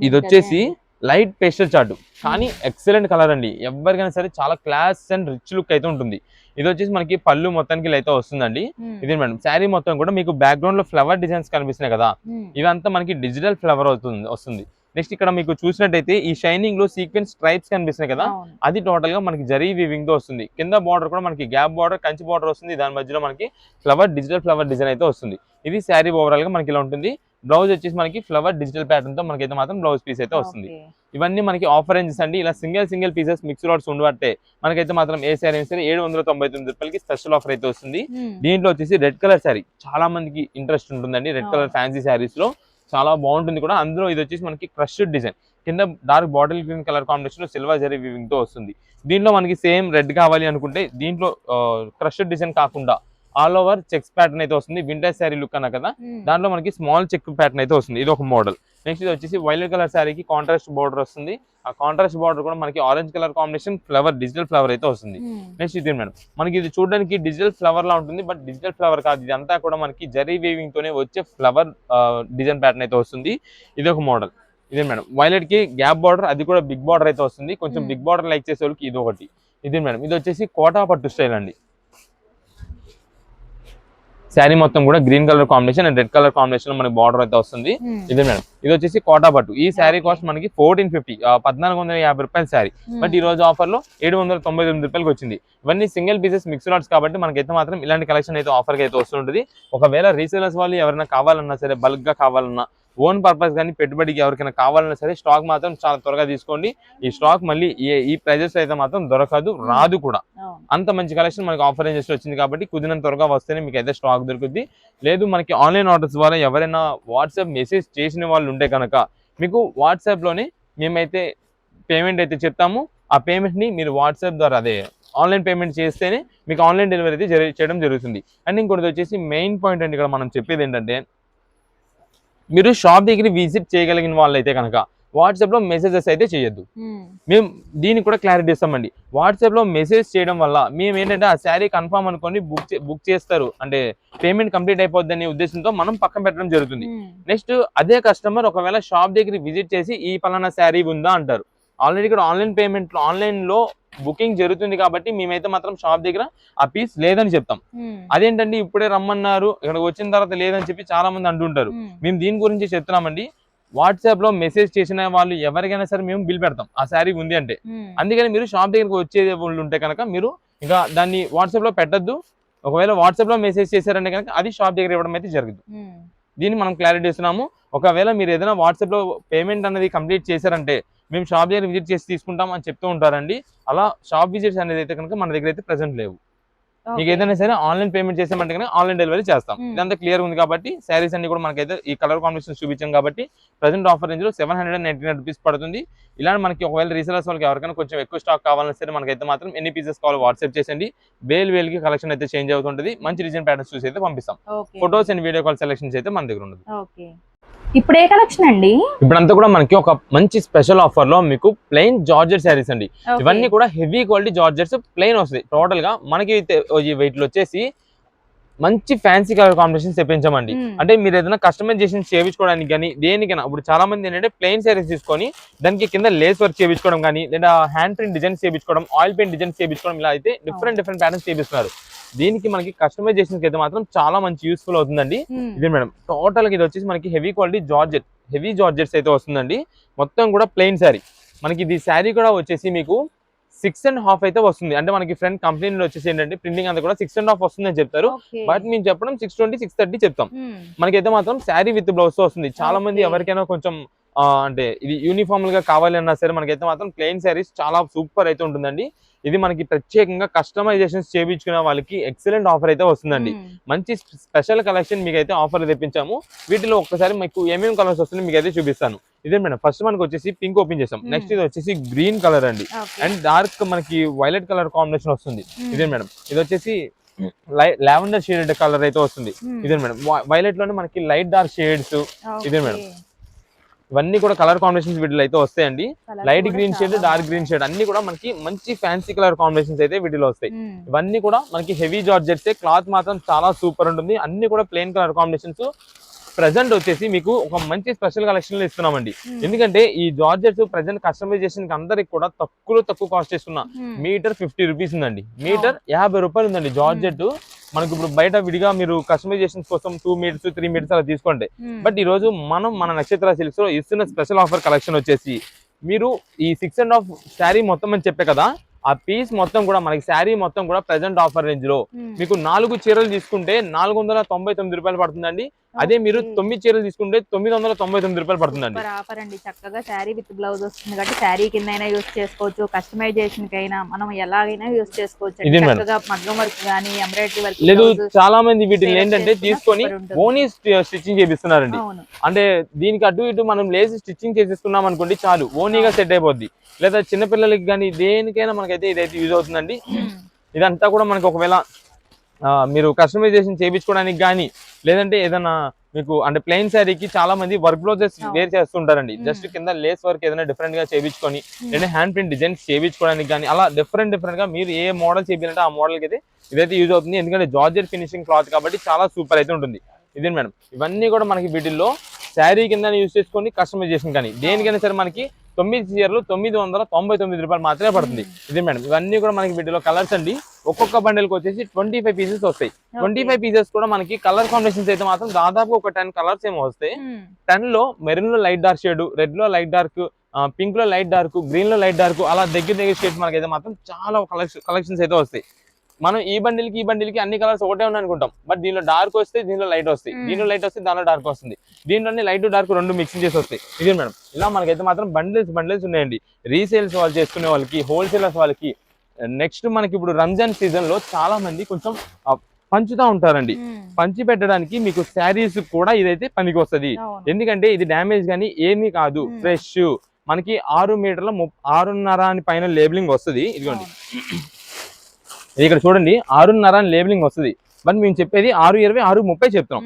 ఇది వచ్చేసి లైట్ పేస్టల్ చార్ట్ కానీ ఎక్సలెంట్ కలర్ అండి. ఎవరికైనా సరే చాలా క్లాస్ అండ్ రిచ్ లుక్ అయితే ఉంటుంది. ఇది వచ్చేసి మనకి పళ్ళు మొత్తానికి అయితే వస్తుందండి. ఇది మేడం శారీ మొత్తం కూడా మీకు బ్యాక్గ్రౌండ్ లో ఫ్లవర్ డిజైన్స్ కనిపిస్తున్నాయి కదా, ఇవంతా మనకి డిజిటల్ ఫ్లవర్ వస్తుంది. నెక్స్ట్ ఇక్కడ మీకు చూసినట్టయితే ఈ షైనింగ్ లో సీక్వెన్స్ స్ట్రైప్స్ కనిపిస్తున్నాయి కదా, అది టోటల్ గా మనకి జరీ వీవింగ్ తో వస్తుంది. కింద బార్డర్ కూడా మనకి గ్యాప్ బార్డర్, కంచి బార్డర్ వస్తుంది. దాని మధ్యలో మనకి డిజిటల్ ఫ్లవర్ డిజైన్ అయితే వస్తుంది. ఇది శారీ ఓవరాల్ గా మనకి ఇలా ఉంటుంది. బ్లౌజ్ వచ్చేసి మనకి ఫ్లవర్ డిజిటల్ ప్యాటర్న్ తో మనకైతే మాత్రం బ్లౌజ్ పీస్ అయితే వస్తుంది. ఇవన్నీ మనకి ఆఫర్ రేంజెస్ అండి. ఇలా సింగిల్ పీసెస్ మిక్స్ లాట్స్ ఉండబట్టే మనకైతే మాత్రం ఏ శారీ అయినా సరే 799 రూపాయలకి స్పెషల్ ఆఫర్ అయితే వస్తుంది. దీంట్లో వచ్చేసి రెడ్ కలర్ శారీ చాలా మందికి ఇంట్రెస్ట్ ఉంటుందండి. రెడ్ కలర్ ఫ్యాన్సీ శారీస్ లో చాలా బాగుంటుంది కూడా. అందులో ఇది వచ్చేసి మనకి క్రష్డ్ డిజైన్, కింద dark bottle green colour combination లో సిల్వర్ జరీ వీవింగ్ తో వస్తుంది. దీంట్లో మనకి సేమ్ రెడ్ కావాలి అనుకుంటే దీంట్లో క్రష్డ్ డిజైన్ కాకుండా ఆల్ ఓవర్ చెక్స్ ప్యాటర్న్ అయితే వస్తుంది. వింటేజ్ శారీ లుక్ అన్నా కదా, దాంట్లో మనకి స్మాల్ చెక్ ప్యాటర్న్ అయితే వస్తుంది. ఇది ఒక మోడల్. నెక్స్ట్ ఇది వచ్చేసి వైలెట్ కలర్ శారీకి కాంట్రాస్ట్ బార్డర్ వస్తుంది. ఆ కాంట్రాస్ట్ బార్డర్ కూడా మనకి orange colour combination flower digital flower అయితే వస్తుంది. నెక్స్ట్ ఇది మేడం మనకి ఇది చూడడానికి డిజిటల్ ఫ్లవర్ లా ఉంటుంది, బట్ డిజిటల్ ఫ్లవర్ కాదు. ఇదంతా కూడా మనకి జరీ వీవింగ్ తోనే వచ్చే ఫ్లవర్ డిజైన్ ప్యాటర్న్ అయితే వస్తుంది. ఇది ఒక మోడల్. ఇదే మేడం వైలెట్ కి గ్యాప్ బార్డర్, అది కూడా బిగ్ బార్డర్ అయితే వస్తుంది. కొంచెం బిగ్ బార్డర్ లైక్ చేసే వాళ్ళకి ఇది ఒకటి. ఇది మేడం ఇది వచ్చేసి కోటా పట్టు స్టైల్ అండి. శారీ మొత్తం కూడా green colour combination and red colour combination లో మనకి బార్డర్ అయితే వస్తుంది. ఇదే మేడం ఇది వచ్చేసి కోటా పట్టు. ఈ శారీ కాస్ట్ మనకి 1450 రూపాయల శారీ, బట్ ఈ రోజు ఆఫర్ లో 799 రూపాయలకి వచ్చింది. ఇవన్నీ సింగిల్ పీసెస్ మిక్స్ లాట్స్ కాబట్టి మనకైతే మాత్రం ఇలాంటి కలెక్షన్ అయితే ఆఫర్ గా అయితే వస్తుంటుంది. ఒకవేళ రీసేలర్స్ వాళ్ళు ఎవరైనా కావాలన్నా సరే, బల్క్ గా కావాలన్నా, ఓన్ పర్పస్ కానీ పెట్టుబడికి ఎవరికైనా కావాలన్నా సరే స్టాక్ మాత్రం చాలా త్వరగా తీసుకోండి. ఈ స్టాక్ మళ్ళీ ఈ ప్రైజెస్ అయితే మాత్రం దొరకదు, రాదు కూడా. అంత మంచి కలెక్షన్ మనకి ఆఫర్ రేంజెస్ లో వచ్చింది కాబట్టి కుదిరినంత త్వరగా వస్తేనే మీకు అయితే స్టాక్ దొరుకుతుంది. లేదు మనకి ఆన్లైన్ ఆర్డర్స్ ద్వారా ఎవరైనా వాట్సాప్ మెసేజ్ చేసిన వాళ్ళు ఉంటే కనుక మీకు వాట్సాప్ లోనే మేమైతే పేమెంట్ అయితే చెప్తాము. ఆ పేమెంట్ ని మీరు వాట్సాప్ ద్వారా అదే ఆన్లైన్ పేమెంట్ చేస్తేనే మీకు ఆన్లైన్ డెలివరీ అయితే చేయడం జరుగుతుంది. అండ్ ఇంకోటి వచ్చేసి మెయిన్ పాయింట్ అండి, ఇక్కడ మనం చెప్పేది ఏంటంటే మీరు షాప్ దగ్గర విజిట్ చేయగలిగిన వాళ్ళు అయితే కనుక వాట్సాప్ లో మెసేజెస్ అయితే చేయొద్దు. మేము దీనికి కూడా క్లారిటీ ఇస్తామండి. వాట్సాప్ లో మెసేజ్ చేయడం వల్ల మేము ఏంటంటే ఆ శారీ కన్ఫర్మ్ అనుకోని బుక్ చేస్తారు, అంటే పేమెంట్ కంప్లీట్ అయిపోద్ది అనే ఉద్దేశంతో మనం పక్కన పెట్టడం జరుగుతుంది. నెక్స్ట్ అదే కస్టమర్ ఒకవేళ షాప్ దగ్గర విజిట్ చేసి ఈ పలానా శారీ ఉందా అంటారు. ఆల్రెడీ ఇక్కడ ఆన్లైన్ లో బుకింగ్ జరుగుతుంది కాబట్టి మేమైతే మాత్రం షాప్ దగ్గర ఆ పీస్ లేదని చెప్తాం. అదేంటండి ఇప్పుడే రమ్మన్నారు ఇక్కడికి వచ్చిన తర్వాత లేదని చెప్పి చాలా మంది అంటుంటారు. మేము దీని గురించి చెప్తున్నామండి. వాట్సాప్ లో మెసేజ్ చేసిన వాళ్ళు ఎవరికైనా సరే మేము బిల్ పెడతాం ఆ శారీ ఉంది అంటే. అందుకని మీరు షాప్ దగ్గరకు వచ్చే వాళ్ళు ఉంటే కనుక మీరు ఇంకా దాన్ని వాట్సాప్ లో పెట్టద్దు. ఒకవేళ వాట్సాప్ లో మెసేజ్ చేశారంటే కనుక అది షాప్ దగ్గర ఇవ్వడం అయితే జరుగుతుంది. దీన్ని మనం క్లారిటీ ఇస్తున్నాము. ఒకవేళ మీరు ఏదైనా వాట్సాప్ లో పేమెంట్ అనేది కంప్లీట్ చేశారంటే మేము షాప్ దగ్గర విజిట్ చేసి తీసుకుంటాం అని చెప్తూ ఉంటారండి. అలా షాప్ విజిట్స్ అనేది అయితే కనుక మన దగ్గర అయితే ప్రెసెంట్ లేవు. మీకు ఏదైనా సరే ఆన్లైన్ పేమెంట్ చేసామంటే కనుక ఆన్లైన్ డెలివరీ చేస్తాం. ఇదంతా క్లియర్ ఉంది కాబట్టి శారీస్ అన్ని కూడా మనకైతే ఈ కలర్ కాంబినేషన్ చూపించాం కాబట్టి ప్రెసెంట్ ఆఫర్ రేంజ్ లో 799 రూపీస్ పడుతుంది. ఇలా మనకి ఒకవేళ రీసెలర్స్ వాళ్ళకి ఎవరికైనా కొంచెం ఎక్కువ స్టాక్ కావాలని సరే మనకైతే మాత్రం ఎన్ని పీసెస్ కావాలో వాట్సాప్ చేసండి. వేలుకి కలెక్షన్ అయితే చేంజ్ అవుతుంటుంది. మంచి డిజైన్ ప్యాటర్న్స్ చూసి అయితే పంపిస్తాం. Photos and video call selections అయితే మన దగ్గర ఉండదు. ఇప్పుడు ఏ కలెక్షన్ అండి? ఇప్పుడంతా కూడా మనకి ఒక మంచి స్పెషల్ ఆఫర్ లో మీకు ప్లెయిన్ జార్జెట్ శారీస్ అండి. ఇవన్నీ కూడా హెవీ క్వాలిటీ జార్జెట్స్ ప్లెయిన్ వస్తాయి. టోటల్ గా మనకి వీటిలో వచ్చేసి మంచి ఫ్యాన్సీ కలర్ కాంబినేషన్స్ తెప్పించామండి. అంటే మీరు ఏదైనా కస్టమైజేషన్ చేయించుకోవడానికి కానీ దేనికైనా ఇప్పుడు చాలా మంది ఏంటంటే ప్లెయిన్ శారీస్ తీసుకొని దానికి కింద లేస్ వర్క్ చేయించుకోవడం కానీ లేదా హ్యాండ్ ప్రింట్ డిజైన్స్ చేయించుకోవడం, ఆయిల్ పెయింట్ డిజైన్స్ చేయించుకోవడం ఇలా అయితే డిఫరెంట్ ప్యాటర్న్స్ చేపిస్తున్నారు. దీనికి మనకి కస్టమైజేషన్ అయితే మాత్రం చాలా మంచి యూస్ఫుల్ అవుతుందండి. ఇది మేడం టోటల్ గా ఇది వచ్చేసి మనకి హెవీ క్వాలిటీ హెవీ జార్జెట్స్ అయితే వస్తుందండి. మొత్తం కూడా ప్లెయిన్ శారీ. మనకి ఇది శారీ కూడా వచ్చేసి మీకు 6.5 అయితే వస్తుంది. అంటే మనకి ఫ్రంట్ కంపెనీ వచ్చేసి ఏంటంటే ప్రింటింగ్ అంతా కూడా 6.5 వస్తుంది అని చెప్తారు. బట్ మేము చెప్పడం 620, 630 చెప్తాం. మనకైతే మాత్రం శారీ విత్ బ్లౌజ్ తో వస్తుంది. చాలా మంది ఎవరికైనా కొంచెం అంటే ఇది యూనిఫామ్ గా కావాలి అన్నా సరే మనకైతే మాత్రం ప్లెయిన్ శారీస్ చాలా సూపర్ అయితే ఉంటుందండి. ఇది మనకి ప్రత్యేకంగా కస్టమైజేషన్స్ చేయించుకునే వాళ్ళకి ఎక్సలెంట్ ఆఫర్ అయితే వస్తుందండి. మంచి స్పెషల్ కలెక్షన్ మీకు అయితే ఆఫర్ తెప్పించాము. వీటిలో ఒక్కసారి మీకు ఏమేమి కలర్స్ వస్తున్నాయి మీకు అయితే చూపిస్తాను. ఇదే మేడం ఫస్ట్ మనకి వచ్చేసి పింక్ ఓపెన్ చేసాం. నెక్స్ట్ ఇది వచ్చేసి గ్రీన్ కలర్ అండి. అండ్ డార్క్ మనకి వైలెట్ కలర్ కాంబినేషన్ వస్తుంది. ఇదే మేడం ఇది వచ్చేసి లావెండర్ షేడ్ కలర్ అయితే వస్తుంది. ఇదే మేడం వైలెట్ లోనే మనకి లైట్ డార్క్ షేడ్స్. ఇదే మేడం ఇవన్నీ కూడా కలర్ కాంబినేషన్స్ వీటిలో అయితే వస్తాయండి. Light green shade, dark green shade అన్ని కూడా మనకి మంచి ఫ్యాన్సీ కలర్ కాంబినేషన్స్ అయితే వీటిలో వస్తాయి. ఇవన్నీ కూడా మనకి హెవీ జార్జెట్స్. క్లాత్ మాత్రం చాలా సూపర్ ఉంటుంది. అన్ని కూడా ప్లెయిన్ కలర్ కాంబినేషన్స్. ప్రెసెంట్ వచ్చేసి మీకు ఒక మంచి స్పెషల్ కలెక్షన్ లో ఇస్తున్నామండి. ఎందుకంటే ఈ జార్జెట్స్ ప్రెసెంట్ కస్టమైజేషన్ కి అందరికి కూడా తక్కువ కాస్ట్ ఇస్తున్నా. మీటర్ 50 రూపీస్ ఉందండి. మీటర్ 50 రూపాయలు ఉందండి జార్జెట్. మనకి ఇప్పుడు బయట విడిగా మీరు కస్టమైజేషన్ కోసం 2 మీటర్స్ 3 మీటర్స్ అలా తీసుకోండి. బట్ ఈ రోజు మన నక్షత్ర సిల్క్స్ లో ఇస్తున్న స్పెషల్ ఆఫర్ కలెక్షన్ వచ్చేసి మీరు ఈ 6.5 శారీ మొత్తం అని చెప్పే కదా, ఆ పీస్ మొత్తం కూడా మనకి శారీ మొత్తం కూడా ప్రెసెంట్ ఆఫర్ రేంజ్ లో మీకు 4 చీరలు తీసుకుంటే 499 రూపాయలు పడుతుందండి. అదే మీరు 9 చీరలు తీసుకుంటే 999 రూపాయలు పడుతుందండి. ఆఫర్ అండి. చక్కగా శారీ విత్ బ్లౌజ్ వస్తుంది కాబట్టి శారీ కింద అయినా యూస్ చేసుకోవచ్చు, కస్టమైజేషన్ కి అయినా మనం ఎలాగైనా యూస్ చేసుకోవచ్చు. చక్కగా మగ్గం వర్క్ గానీ ఎంబ్రాయిడరీ వర్క్ లేదు. చాలా మంది వీటిని ఏంటంటే తీసుకొని ఓనీ స్టిచ్చింగ్ చేపిస్తున్నారండి. అంటే దీనికి అటు ఇటు మనం లేసి స్టిచ్చింగ్ చేసేసుకున్నాం అనుకోండి చాలు, ఓనీగా సెట్ అయిపోద్ది. లేదా చిన్నపిల్లలకి కానీ దేనికైనా మనకైతే ఇదైతే యూజ్ అవుతుందండి. ఇదంతా కూడా మనకి ఒకవేళ మీరు కస్టమైజేషన్ చేయించుకోవడానికి కానీ లేదంటే ఏదైనా మీకు అంటే ప్లెయిన్ శారీకి చాలా మంది వర్క్ బ్లౌజెస్ వేర్ చేస్తుంటారండి. జస్ట్ కింద లేస్ వర్క్ ఏదైనా డిఫరెంట్ గా చేయించుకొని లేదా హ్యాండ్ ప్రింట్ డిజైన్స్ చేయించుకోవడానికి కానీ అలా డిఫరెంట్ గా మీరు ఏ మోడల్ చేయాలంటే ఆ మోడల్ కి అయితే ఇదైతే యూజ్ అవుతుంది. ఎందుకంటే జార్జెట్ ఫినిషింగ్ క్లాత్ కాబట్టి చాలా సూపర్ అయితే ఉంటుంది. ఇదే మేడం ఇవన్నీ కూడా మనకి వీటిల్లో శారీ కింద యూజ్ చేసుకొని కస్టమైజేషన్ కానీ దేనికైనా సరే మనకి 9 చీరలు 999 రూపాయలు మాత్రమే పడుతుంది. ఇదే మేడం ఇవన్నీ కూడా మనకి వీటిలో కలర్స్ అండి. ఒక్కొక్క బండిల్కి వచ్చేసి 25 పీసెస్ వస్తాయి. 25 పీసెస్ కూడా మనకి కలర్ కాంబినేషన్స్ అయితే మాత్రం దాదాపు ఒక 10 కలర్స్ ఏమో వస్తాయి. 10 లో మెరూన్ లో లైట్ డార్క్ షేడ్, రెడ్ లో లైట్ డార్క్, పింక్ లో లైట్ డార్క్, గ్రీన్ లో లైట్ డార్క్ అలా దగ్గర షేడ్స్ మనకైతే మాత్రం చాలా కలెక్షన్స్ అయితే వస్తాయి. మనం ఈ బండిల్కి అన్ని కలర్స్ ఒకటే ఉన్నాయి అనుకుంటాం. బట్ దీనిలో డార్క్ వస్తే దీనిలో లైట్ వస్తాయి, దీనిలో లైట్ వస్తే దానిలో డార్క్ వస్తుంది, దీంట్లోనే లైట్ డార్క్ రెండు మిక్సింగ్ చేసి వస్తాయి. ఇదే మేడం ఇలా మనకైతే మాత్రం బండిల్స్ ఉన్నాయండి. రీసేల్స్ వాళ్ళు చేసుకునే వాళ్ళకి, హోల్సేలర్స్ వాళ్ళకి. నెక్స్ట్ మనకి ఇప్పుడు రంజాన్ సీజన్ లో చాలా మంది కొంచెం పంచుతా ఉంటారండి. పంచి పెట్టడానికి మీకు శారీస్ కూడా ఇదైతే పనికి వస్తుంది. ఎందుకంటే ఇది డ్యామేజ్ కానీ ఏమీ కాదు, ఫ్రెష్. మనకి 6 మీటర్ల 6.5 అని పైన లేబులింగ్ వస్తుంది. ఇదిగోండి ఇక్కడ చూడండి 6.5 అని లేబులింగ్ వస్తుంది. బట్ మేము చెప్పేది 620, 630 చెప్తాం.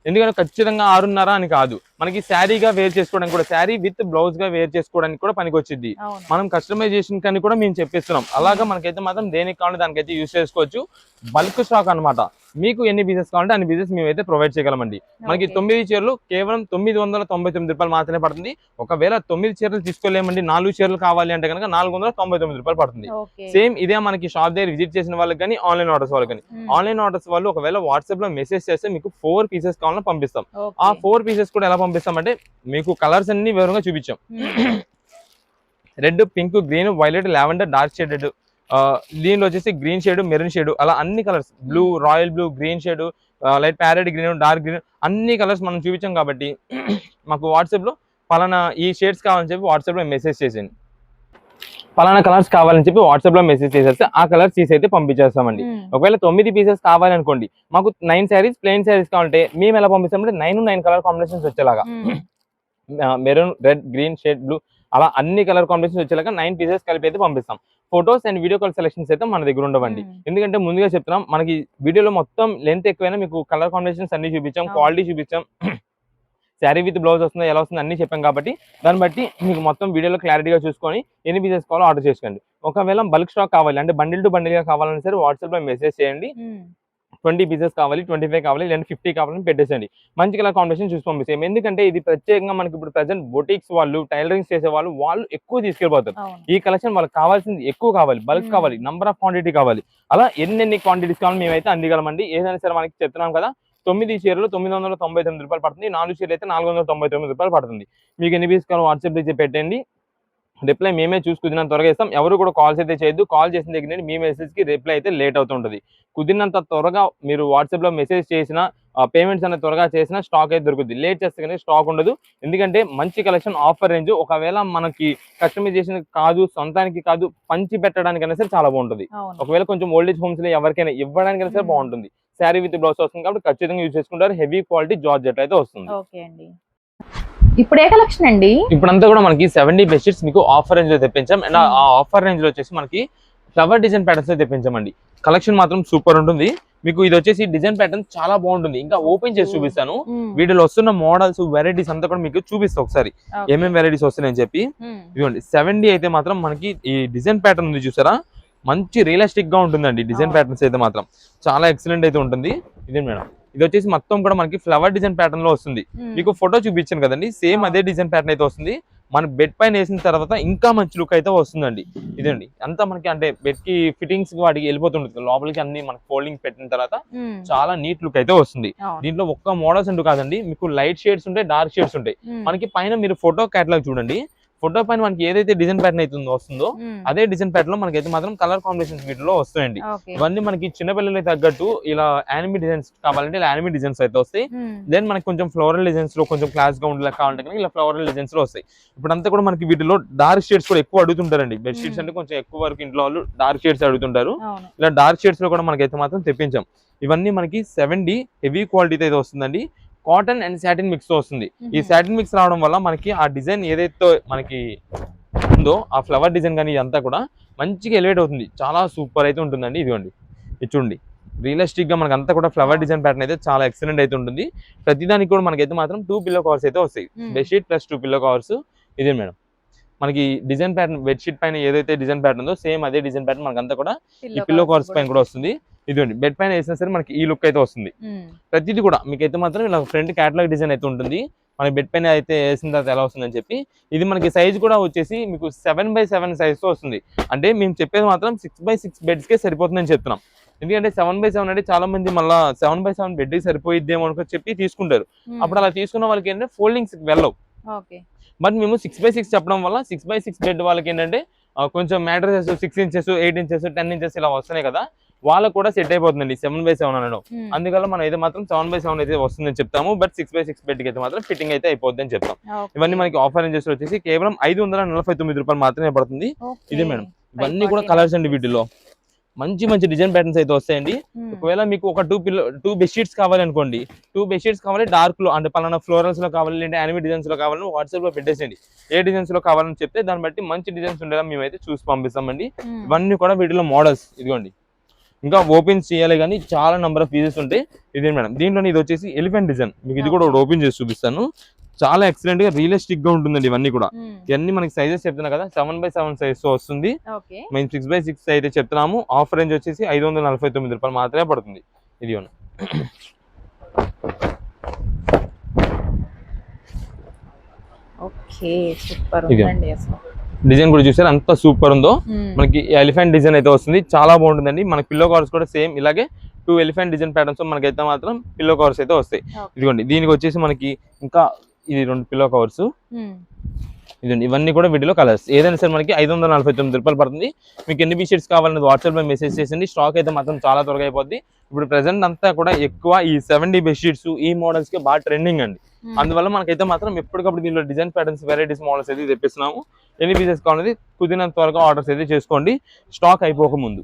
ఎందుకంటే ఖచ్చితంగా 6.5 అని కాదు, మనకి శారీగా వేర్ చేసుకోవడానికి కూడా, శారీ విత్ బ్లౌజ్ గా వేర్ చేసుకోవడానికి కూడా పనికి వచ్చింది. మనం కస్టమైజేషన్ కానీ కూడా మేము చెప్పిస్తున్నాం. అలాగా మనకైతే మాత్రం దేనికి కావాలంటే దానికైతే యూజ్ చేసుకోవచ్చు. బల్క్ స్టాక్ అన్నమాట. మీకు ఎన్ని పీసెస్ కావాలంటే అన్ని పీసెస్ మేమైతే ప్రొవైడ్ చేయగలమండి. మనకి 9 చీరలు కేవలం 999 రూపాయలు మాత్రమే పడుతుంది. ఒకవేళ 9 చీరలు తీసుకోలేమండి, 4 చీరలు కావాలి అంటే కనుక 499 రూపాయలు పడుతుంది. సేమ్ ఇదే మనకి షాప్ దగ్గర విజిట్ చేసిన వాళ్ళకి కానీ, ఆన్లైన్ ఆర్డర్స్ వాళ్ళకి కానీ. ఆన్లైన్ ఆర్డర్స్ వాళ్ళు ఒకవేళ వాట్సాప్ లో మెసేజ్ చేస్తే మీకు 4 పీసెస్ కావాలని పంపిస్తాం. ఆ 4 పీసెస్ కూడా ఎలా పంపిస్తామంటే మీకు కలర్స్ అన్ని వివరంగా చూపించాం. Red, pink, green, violet, lavender, dark shaded, దీనిలో వచ్చేసి గ్రీన్ షేడ్, మెరూన్ షేడ్, అలా అన్ని colours, blue, royal blue, green shade, light parrot green, dark green, అన్ని కలర్స్ మనం చూపించాం కాబట్టి మాకు వాట్సాప్ లో పలానా ఈ షేడ్స్ కావాలని చెప్పి వాట్సాప్ లో మెసేజ్ చేసేయండి. పలానా కలర్స్ కావాలని చెప్పి వాట్సాప్ లో మెసేజ్ చేసేస్తే ఆ కలర్స్ తీసి అయితే పంపించేస్తామండి. ఒకవేళ 9 పీసెస్ కావాలనుకోండి, మాకు 9 శారీస్ ప్లెయిన్ శారీస్ కావాలంటే మేము ఎలా పంపిస్తామంటే 9 కలర్ కాంబినేషన్స్ వచ్చేలాగా, maroon, red, green shade, blue, అలా అన్ని కలర్ కాంబినేషన్స్ వచ్చేలాగా 9 పీసెస్ కలిపి అయితే పంపిస్తాం. Photos and video call selections అయితే మన దగ్గర ఉండవండి. ఎందుకంటే ముందుగా చెప్తున్నాం, మనకి వీడియోలో మొత్తం లెంత్ ఎక్కువైనా మీకు కలర్ కాంబినేషన్స్ అన్ని చూపించాం, క్వాలిటీ చూపించాం, శారీ విత్ బ్లౌజ్ వస్తుందో ఎలా వస్తుందో అన్ని చెప్పాం కాబట్టి దాన్ని బట్టి మీకు మొత్తం వీడియోలో క్లారిటీగా చూసుకొని ఎన్ని పీసెస్ కావాలో ఆర్డర్ చేసుకోండి. ఒకవేళ బల్క్ స్టాక్ కావాలి అంటే బండిల్ టు బండిల్ గా కావాలని సరే వాట్సాప్ లో మెసేజ్ చేయండి. 20 పీసెస్ కావాలి, 25 కావాలి, లేదా 50 కావాలని పెట్టేసండి. మంచి కలర్ కాంబినేషన్ చూసి పంపిస్తాం. ఎందుకంటే ఇది ప్రత్యేకంగా మనకి ఇప్పుడు ప్రెసెంట్ బొటిక్స్ వాళ్ళు, టైలరింగ్ చేసే వాళ్ళు ఎక్కువ తీసుకెళ్ళిపోతారు. ఈ కలెక్షన్ వాళ్ళకి కావాల్సింది ఎక్కువ కావాలి, బల్క్ కావాలి, నంబర్ ఆఫ్ క్వాంటిటీ కావాలి. అలా ఎన్ని క్వాంటిటీస్ కావాలి మేమైతే అందిగలమండి. ఏదైనా సరే మనకి చెప్తున్నాం కదా, 9 చీరలు 999 రూపాయలు పడుతుంది, 4 చీరలు అయితే 499 రూపాయలు పడుతుంది. మీకు ఎన్ని పీస్ కావాలి వాట్సాప్ అయితే పెట్టండి, రిప్లై మేమే చూసి కుదిరినంత త్వరగా ఇస్తాం. ఎవరు కూడా కాల్స్ అయితే చేయొద్దు. కాల్ చేసిన దగ్గర మీ మెసేజ్ కి రిప్లై అయితే లేట్ అవుతుంటది. కుదిరినంత త్వరగా మీరు వాట్సాప్ లో మెసేజ్ చేసిన, పేమెంట్స్ అనేది త్వరగా చేసిన స్టాక్ అయితే దొరుకుతుంది. లేట్ చేస్తే కానీ స్టాక్ ఉండదు. ఎందుకంటే మంచి కలెక్షన్, ఆఫర్ రేంజ్, ఒకవేళ మనకి కస్టమైజేషన్ కాదు, సొంతానికి కాదు, పంచి పెట్టడానికైనా సరే చాలా బాగుంటుంది. ఒకవేళ కొంచెం ఓల్డేజ్ హోమ్స్ లో ఎవరికైనా ఇవ్వడానికైనా సరే బాగుంటుంది. శారీ విత్ బ్లౌజ్ వస్తుంది కాబట్టి ఖచ్చితంగా యూజ్ చేసుకుంటారు. హెవీ క్వాలిటీ జార్జెట్ అయితే వస్తుంది. ఇప్పుడు ఏ కలెక్షన్ అండి? ఇప్పుడంతా కూడా మనకి 70 బెడ్షీట్స్ మీకు ఆఫర్ రేంజ్ లో తెప్పించాం. అండ్ ఆ ఆఫర్ రేంజ్ లో వచ్చేసి మనకి ఫ్లవర్ డిజైన్ ప్యాటర్న్స్ అయితే తెప్పించామండి. కలెక్షన్ మాత్రం సూపర్ ఉంటుంది. మీకు ఇది వచ్చేసి డిజైన్ ప్యాటర్న్ చాలా బాగుంటుంది. ఇంకా ఓపెన్ చేసి చూపిస్తాను. వీటిలో వస్తున్న మోడల్స్, వెరైటీస్ అంతా కూడా మీకు చూపిస్తా ఒకసారి ఏమేమి వెరైటీస్ వస్తున్నాయని చెప్పి. ఇదిగోండి 70 అయితే మాత్రం మనకి ఈ డిజైన్ ప్యాటర్న్ ఉంది చూసారా, మంచి రియలిస్టిక్ గా ఉంటుందండి. డిజైన్ ప్యాటర్న్స్ అయితే మాత్రం చాలా ఎక్సలెంట్ అయితే ఉంటుంది. ఇదే మేడం, ఇది వచ్చేసి మొత్తం కూడా మనకి ఫ్లవర్ డిజైన్ ప్యాటర్న్ లో వస్తుంది. మీకు ఫోటో చూపించాను కదండి, సేమ్ అదే డిజైన్ ప్యాటర్న్ అయితే వస్తుంది. మన బెడ్ పైన వేసిన తర్వాత ఇంకా మంచి లుక్ అయితే వస్తుందండి. ఇదండి అంతా మనకి అంటే బెడ్ కి ఫిట్టింగ్స్ వాటికి వెళ్ళిపోతుంటుంది లోపలికి, అన్ని మనకి ఫోల్డింగ్ పెట్టిన తర్వాత చాలా నీట్ లుక్ అయితే వస్తుంది. దీంట్లో ఒక్క మోడల్స్ అంటూ కాదండి, మీకు లైట్ షేడ్స్ ఉంటాయి, డార్క్ షేడ్స్ ఉంటాయి. మనకి పైన మీరు ఫోటో కేటలాగ్ చూడండి, ఫోటో పైన మనకి ఏదైతే డిజైన్ ప్యాటర్న్ అయితే వస్తుందో అదే డిజైన్ ప్యాటర్న్ లో మనకైతే మాత్రం కలర్ కాంబినేషన్స్ వీటిలో వస్తాయండి. ఇవన్నీ మనకి చిన్నపిల్లలకి తగ్గట్టు ఇలా యానిమీ డిజైన్స్ కావాలంటే ఇలా యానిమీ డిజైన్స్ అయితే వస్తాయి. దెన్ మనకి కొంచెం ఫ్లోరల్ డిజైన్స్ లో కొంచెం క్లాస్ గా ఉండేలా కావాలంటే ఇలా ఫ్లోరల్ డిజైన్స్ లో వస్తాయి. ఇప్పుడంతా కూడా మనకి వీటిలో డార్క్ షేడ్స్ కూడా ఎక్కువ అడుగుతుంటారండి. బెడ్ షీట్స్ అంటే కొంచెం ఎక్కువ వరకు ఇంట్లో వాళ్ళు డార్క్ షేడ్స్ అడుగుతుంటారు. ఇలా డార్క్ షేడ్స్ లో కూడా మనకైతే మాత్రం తెప్పించాం. ఇవన్నీ మనకి 70 హెవీ క్వాలిటీ అయితే వస్తుందండి. కాటన్ అండ్ సాటిన్ మిక్స్ తో వస్తుంది. ఈ సాటిన్ మిక్స్ రావడం వల్ల మనకి ఆ డిజైన్ ఏదైతే మనకి ఉందో ఆ ఫ్లవర్ డిజైన్ కానీ ఇదంతా కూడా మంచిగా ఎలివేట్ అవుతుంది. చాలా సూపర్ అయితే ఉంటుందండి. ఇదిగోండి, ఇది చూడండి, రియలిస్టిక్ గా మనకి అంతా కూడా ఫ్లవర్ డిజైన్ ప్యాటర్న్ అయితే చాలా ఎక్సలెంట్ అయితే ఉంటుంది. ప్రతిదానికి కూడా మనకైతే మాత్రం 2 పిల్లో కవర్స్ అయితే వస్తాయి. Bedsheet plus 2 pillow covers. ఇదే మేడం, మనకి డిజైన్ ప్యాటర్న్ బెడ్షీట్ పైన ఏదైతే డిజైన్ ప్యాటర్న్ ఉందో సేమ్ అదే డిజైన్ ప్యాటర్న్ మనకంతా కూడా ఈ పిల్లో కవర్స్ పైన కూడా వస్తుంది. ఇదిగోండి, బెడ్ పైన వేసినా సరే మనకి ఈ లుక్ అయితే వస్తుంది. ప్రతిదీ కూడా మీకైతే మాత్రం ఇలా ఫ్రంట్ క్యాటలాగ్ డిజైన్ అయితే ఉంటుంది. మన బెడ్ పైన అయితే వేసిన తర్వాత ఎలా వస్తుందని చెప్పి. ఇది మనకి సైజ్ కూడా వచ్చేసి మీకు 7x7 సైజ్ తో వస్తుంది. అంటే మేము చెప్పేది మాత్రం 6x6 బెడ్స్ కే సరిపోతుందని చెప్తున్నాం. ఎందుకంటే 7x7 అంటే చాలా మంది మళ్ళీ 7x7 బెడ్ కి సరిపోయిద్దేమో అనుకో చెప్పి తీసుకుంటారు. అప్పుడు అలా తీసుకున్న వాళ్ళకి ఏంటంటే ఫోల్డింగ్స్ వెళ్ళవు. బట్ మేము 6x6 చెప్పడం వల్ల 6x6 బెడ్ వాళ్ళకి ఏంటంటే కొంచెం మ్యాట్రసెస్ 6 ఇంచెస్ 8 ఇంచెస్ 10 ఇంచెస్ ఇలా వస్తున్నాయి కదా, వాళ్ళకు కూడా సెట్ అయిపోతుందండి 7x7 అనడం. అందువల్ల మనం అయితే మాత్రం 7x7 అయితే వస్తుందని చెప్తాము. బట్ 6x6 బెడ్ కి అయితే మాత్రం ఫిట్టింగ్ అయితే అయిపోద్ది అని చెప్తాం. ఇవన్నీ మనకి ఆఫర్ రేంజెస్ వచ్చేసి కేవలం 549 రూపాయలు మాత్రమే పడుతుంది. ఇదే మేడం, ఇవన్నీ కూడా కలర్స్ అండి. వీటిలో మంచి మంచి డిజైన్ ప్యాటర్న్స్ అయితే వస్తాయండి. ఒకవేళ మీకు ఒక 2 బెడ్షీట్స్ కావాలి అనుకోండి, 2 బెడ్షీట్స్ కావాలి డార్క్ లో అంటే పలానా ఫ్లోరల్స్ లో కావాలి, లేదంటే యానిమీ డిజైన్స్ లో కావాలని వాట్సాప్ లో పెట్టేసేయండి. ఏ డిజైన్స్ లో కావాలని చెప్తే దాన్ని బట్టి మంచి డిజైన్స్ ఉండేలా మేమైతే చూసి పంపిస్తామండి. ఇవన్నీ కూడా వీటిలో మోడల్స్. ఇదిగోండి, ఇంకా ఓపెన్ చేయాలి కానీ చాలా నెంబర్ ఆఫ్ పీసెస్ ఉంటాయి. ఇదే మేడం దీంట్లో ఇది వచ్చేసి ఎలిఫెంట్ డిజైన్, మీకు ఇది కూడా ఓపెన్ చేసి చూపిస్తాను. చాలా ఎక్సలెంట్ గా రియలిస్టిక్ గా ఉంటుందండి ఇవన్నీ కూడా. ఇవన్నీ మనకి సైజెస్ చెప్తున్నా కదా 7x7 సైజ్ తో వస్తుంది. మేము 6x6 అయితే చెప్తున్నాము. ఆఫర్ రేంజ్ వచ్చేసి 549 రూపాయలు మాత్రమే పడుతుంది. ఇది ఓకే సూపర్ ఉందండి అసలు. డిజైన్ కూడా చూసారు అంత సూపర్ ఉందో. మనకి ఎలిఫెంట్ డిజైన్ అయితే వస్తుంది, చాలా బాగుంటుందండి. మనకి పిల్లో కవర్స్ కూడా సేమ్ ఇలాగే 2 ఎలిఫెంట్ డిజైన్ ప్యాటర్న్స్ మనకైతే మాత్రం పిల్లో కవర్స్ అయితే వస్తాయి. ఇదిగోండి దీనికి వచ్చేసి మనకి ఇంకా ఇది 2 పిల్లో కవర్స్. ఇదండి ఇవన్నీ కూడా వీటిలో కలర్స్. ఏదైనా సరే మనకి 549 రూపాయలు పడుతుంది. మీకు ఎన్ని బీషీట్స్ కావాలనేది వాట్సాప్ లో మెసేజ్ చేసింది. స్టాక్ అయితే మాత్రం చాలా త్వరగా అయిపోద్ది. ఇప్పుడు ప్రెసెంట్ అంతా కూడా ఎక్కువ ఈ 70 బెడ్షీట్స్ ఈ మోడల్స్ కి బాగా ట్రెండింగ్ అండి. అందువల్ల మనకైతే మాత్రం ఎప్పటికప్పుడు దీనిలో డిజైన్ ప్యాటర్న్స్ వెరైటీస్ మోడల్స్ అయితే తెప్పిస్తున్నాము. ఎన్ని పీసెస్ కావాలనేది కుదిరినంత త్వరగా ఆర్డర్స్ అయితే చేసుకోండి, స్టాక్ అయిపోక ముందు.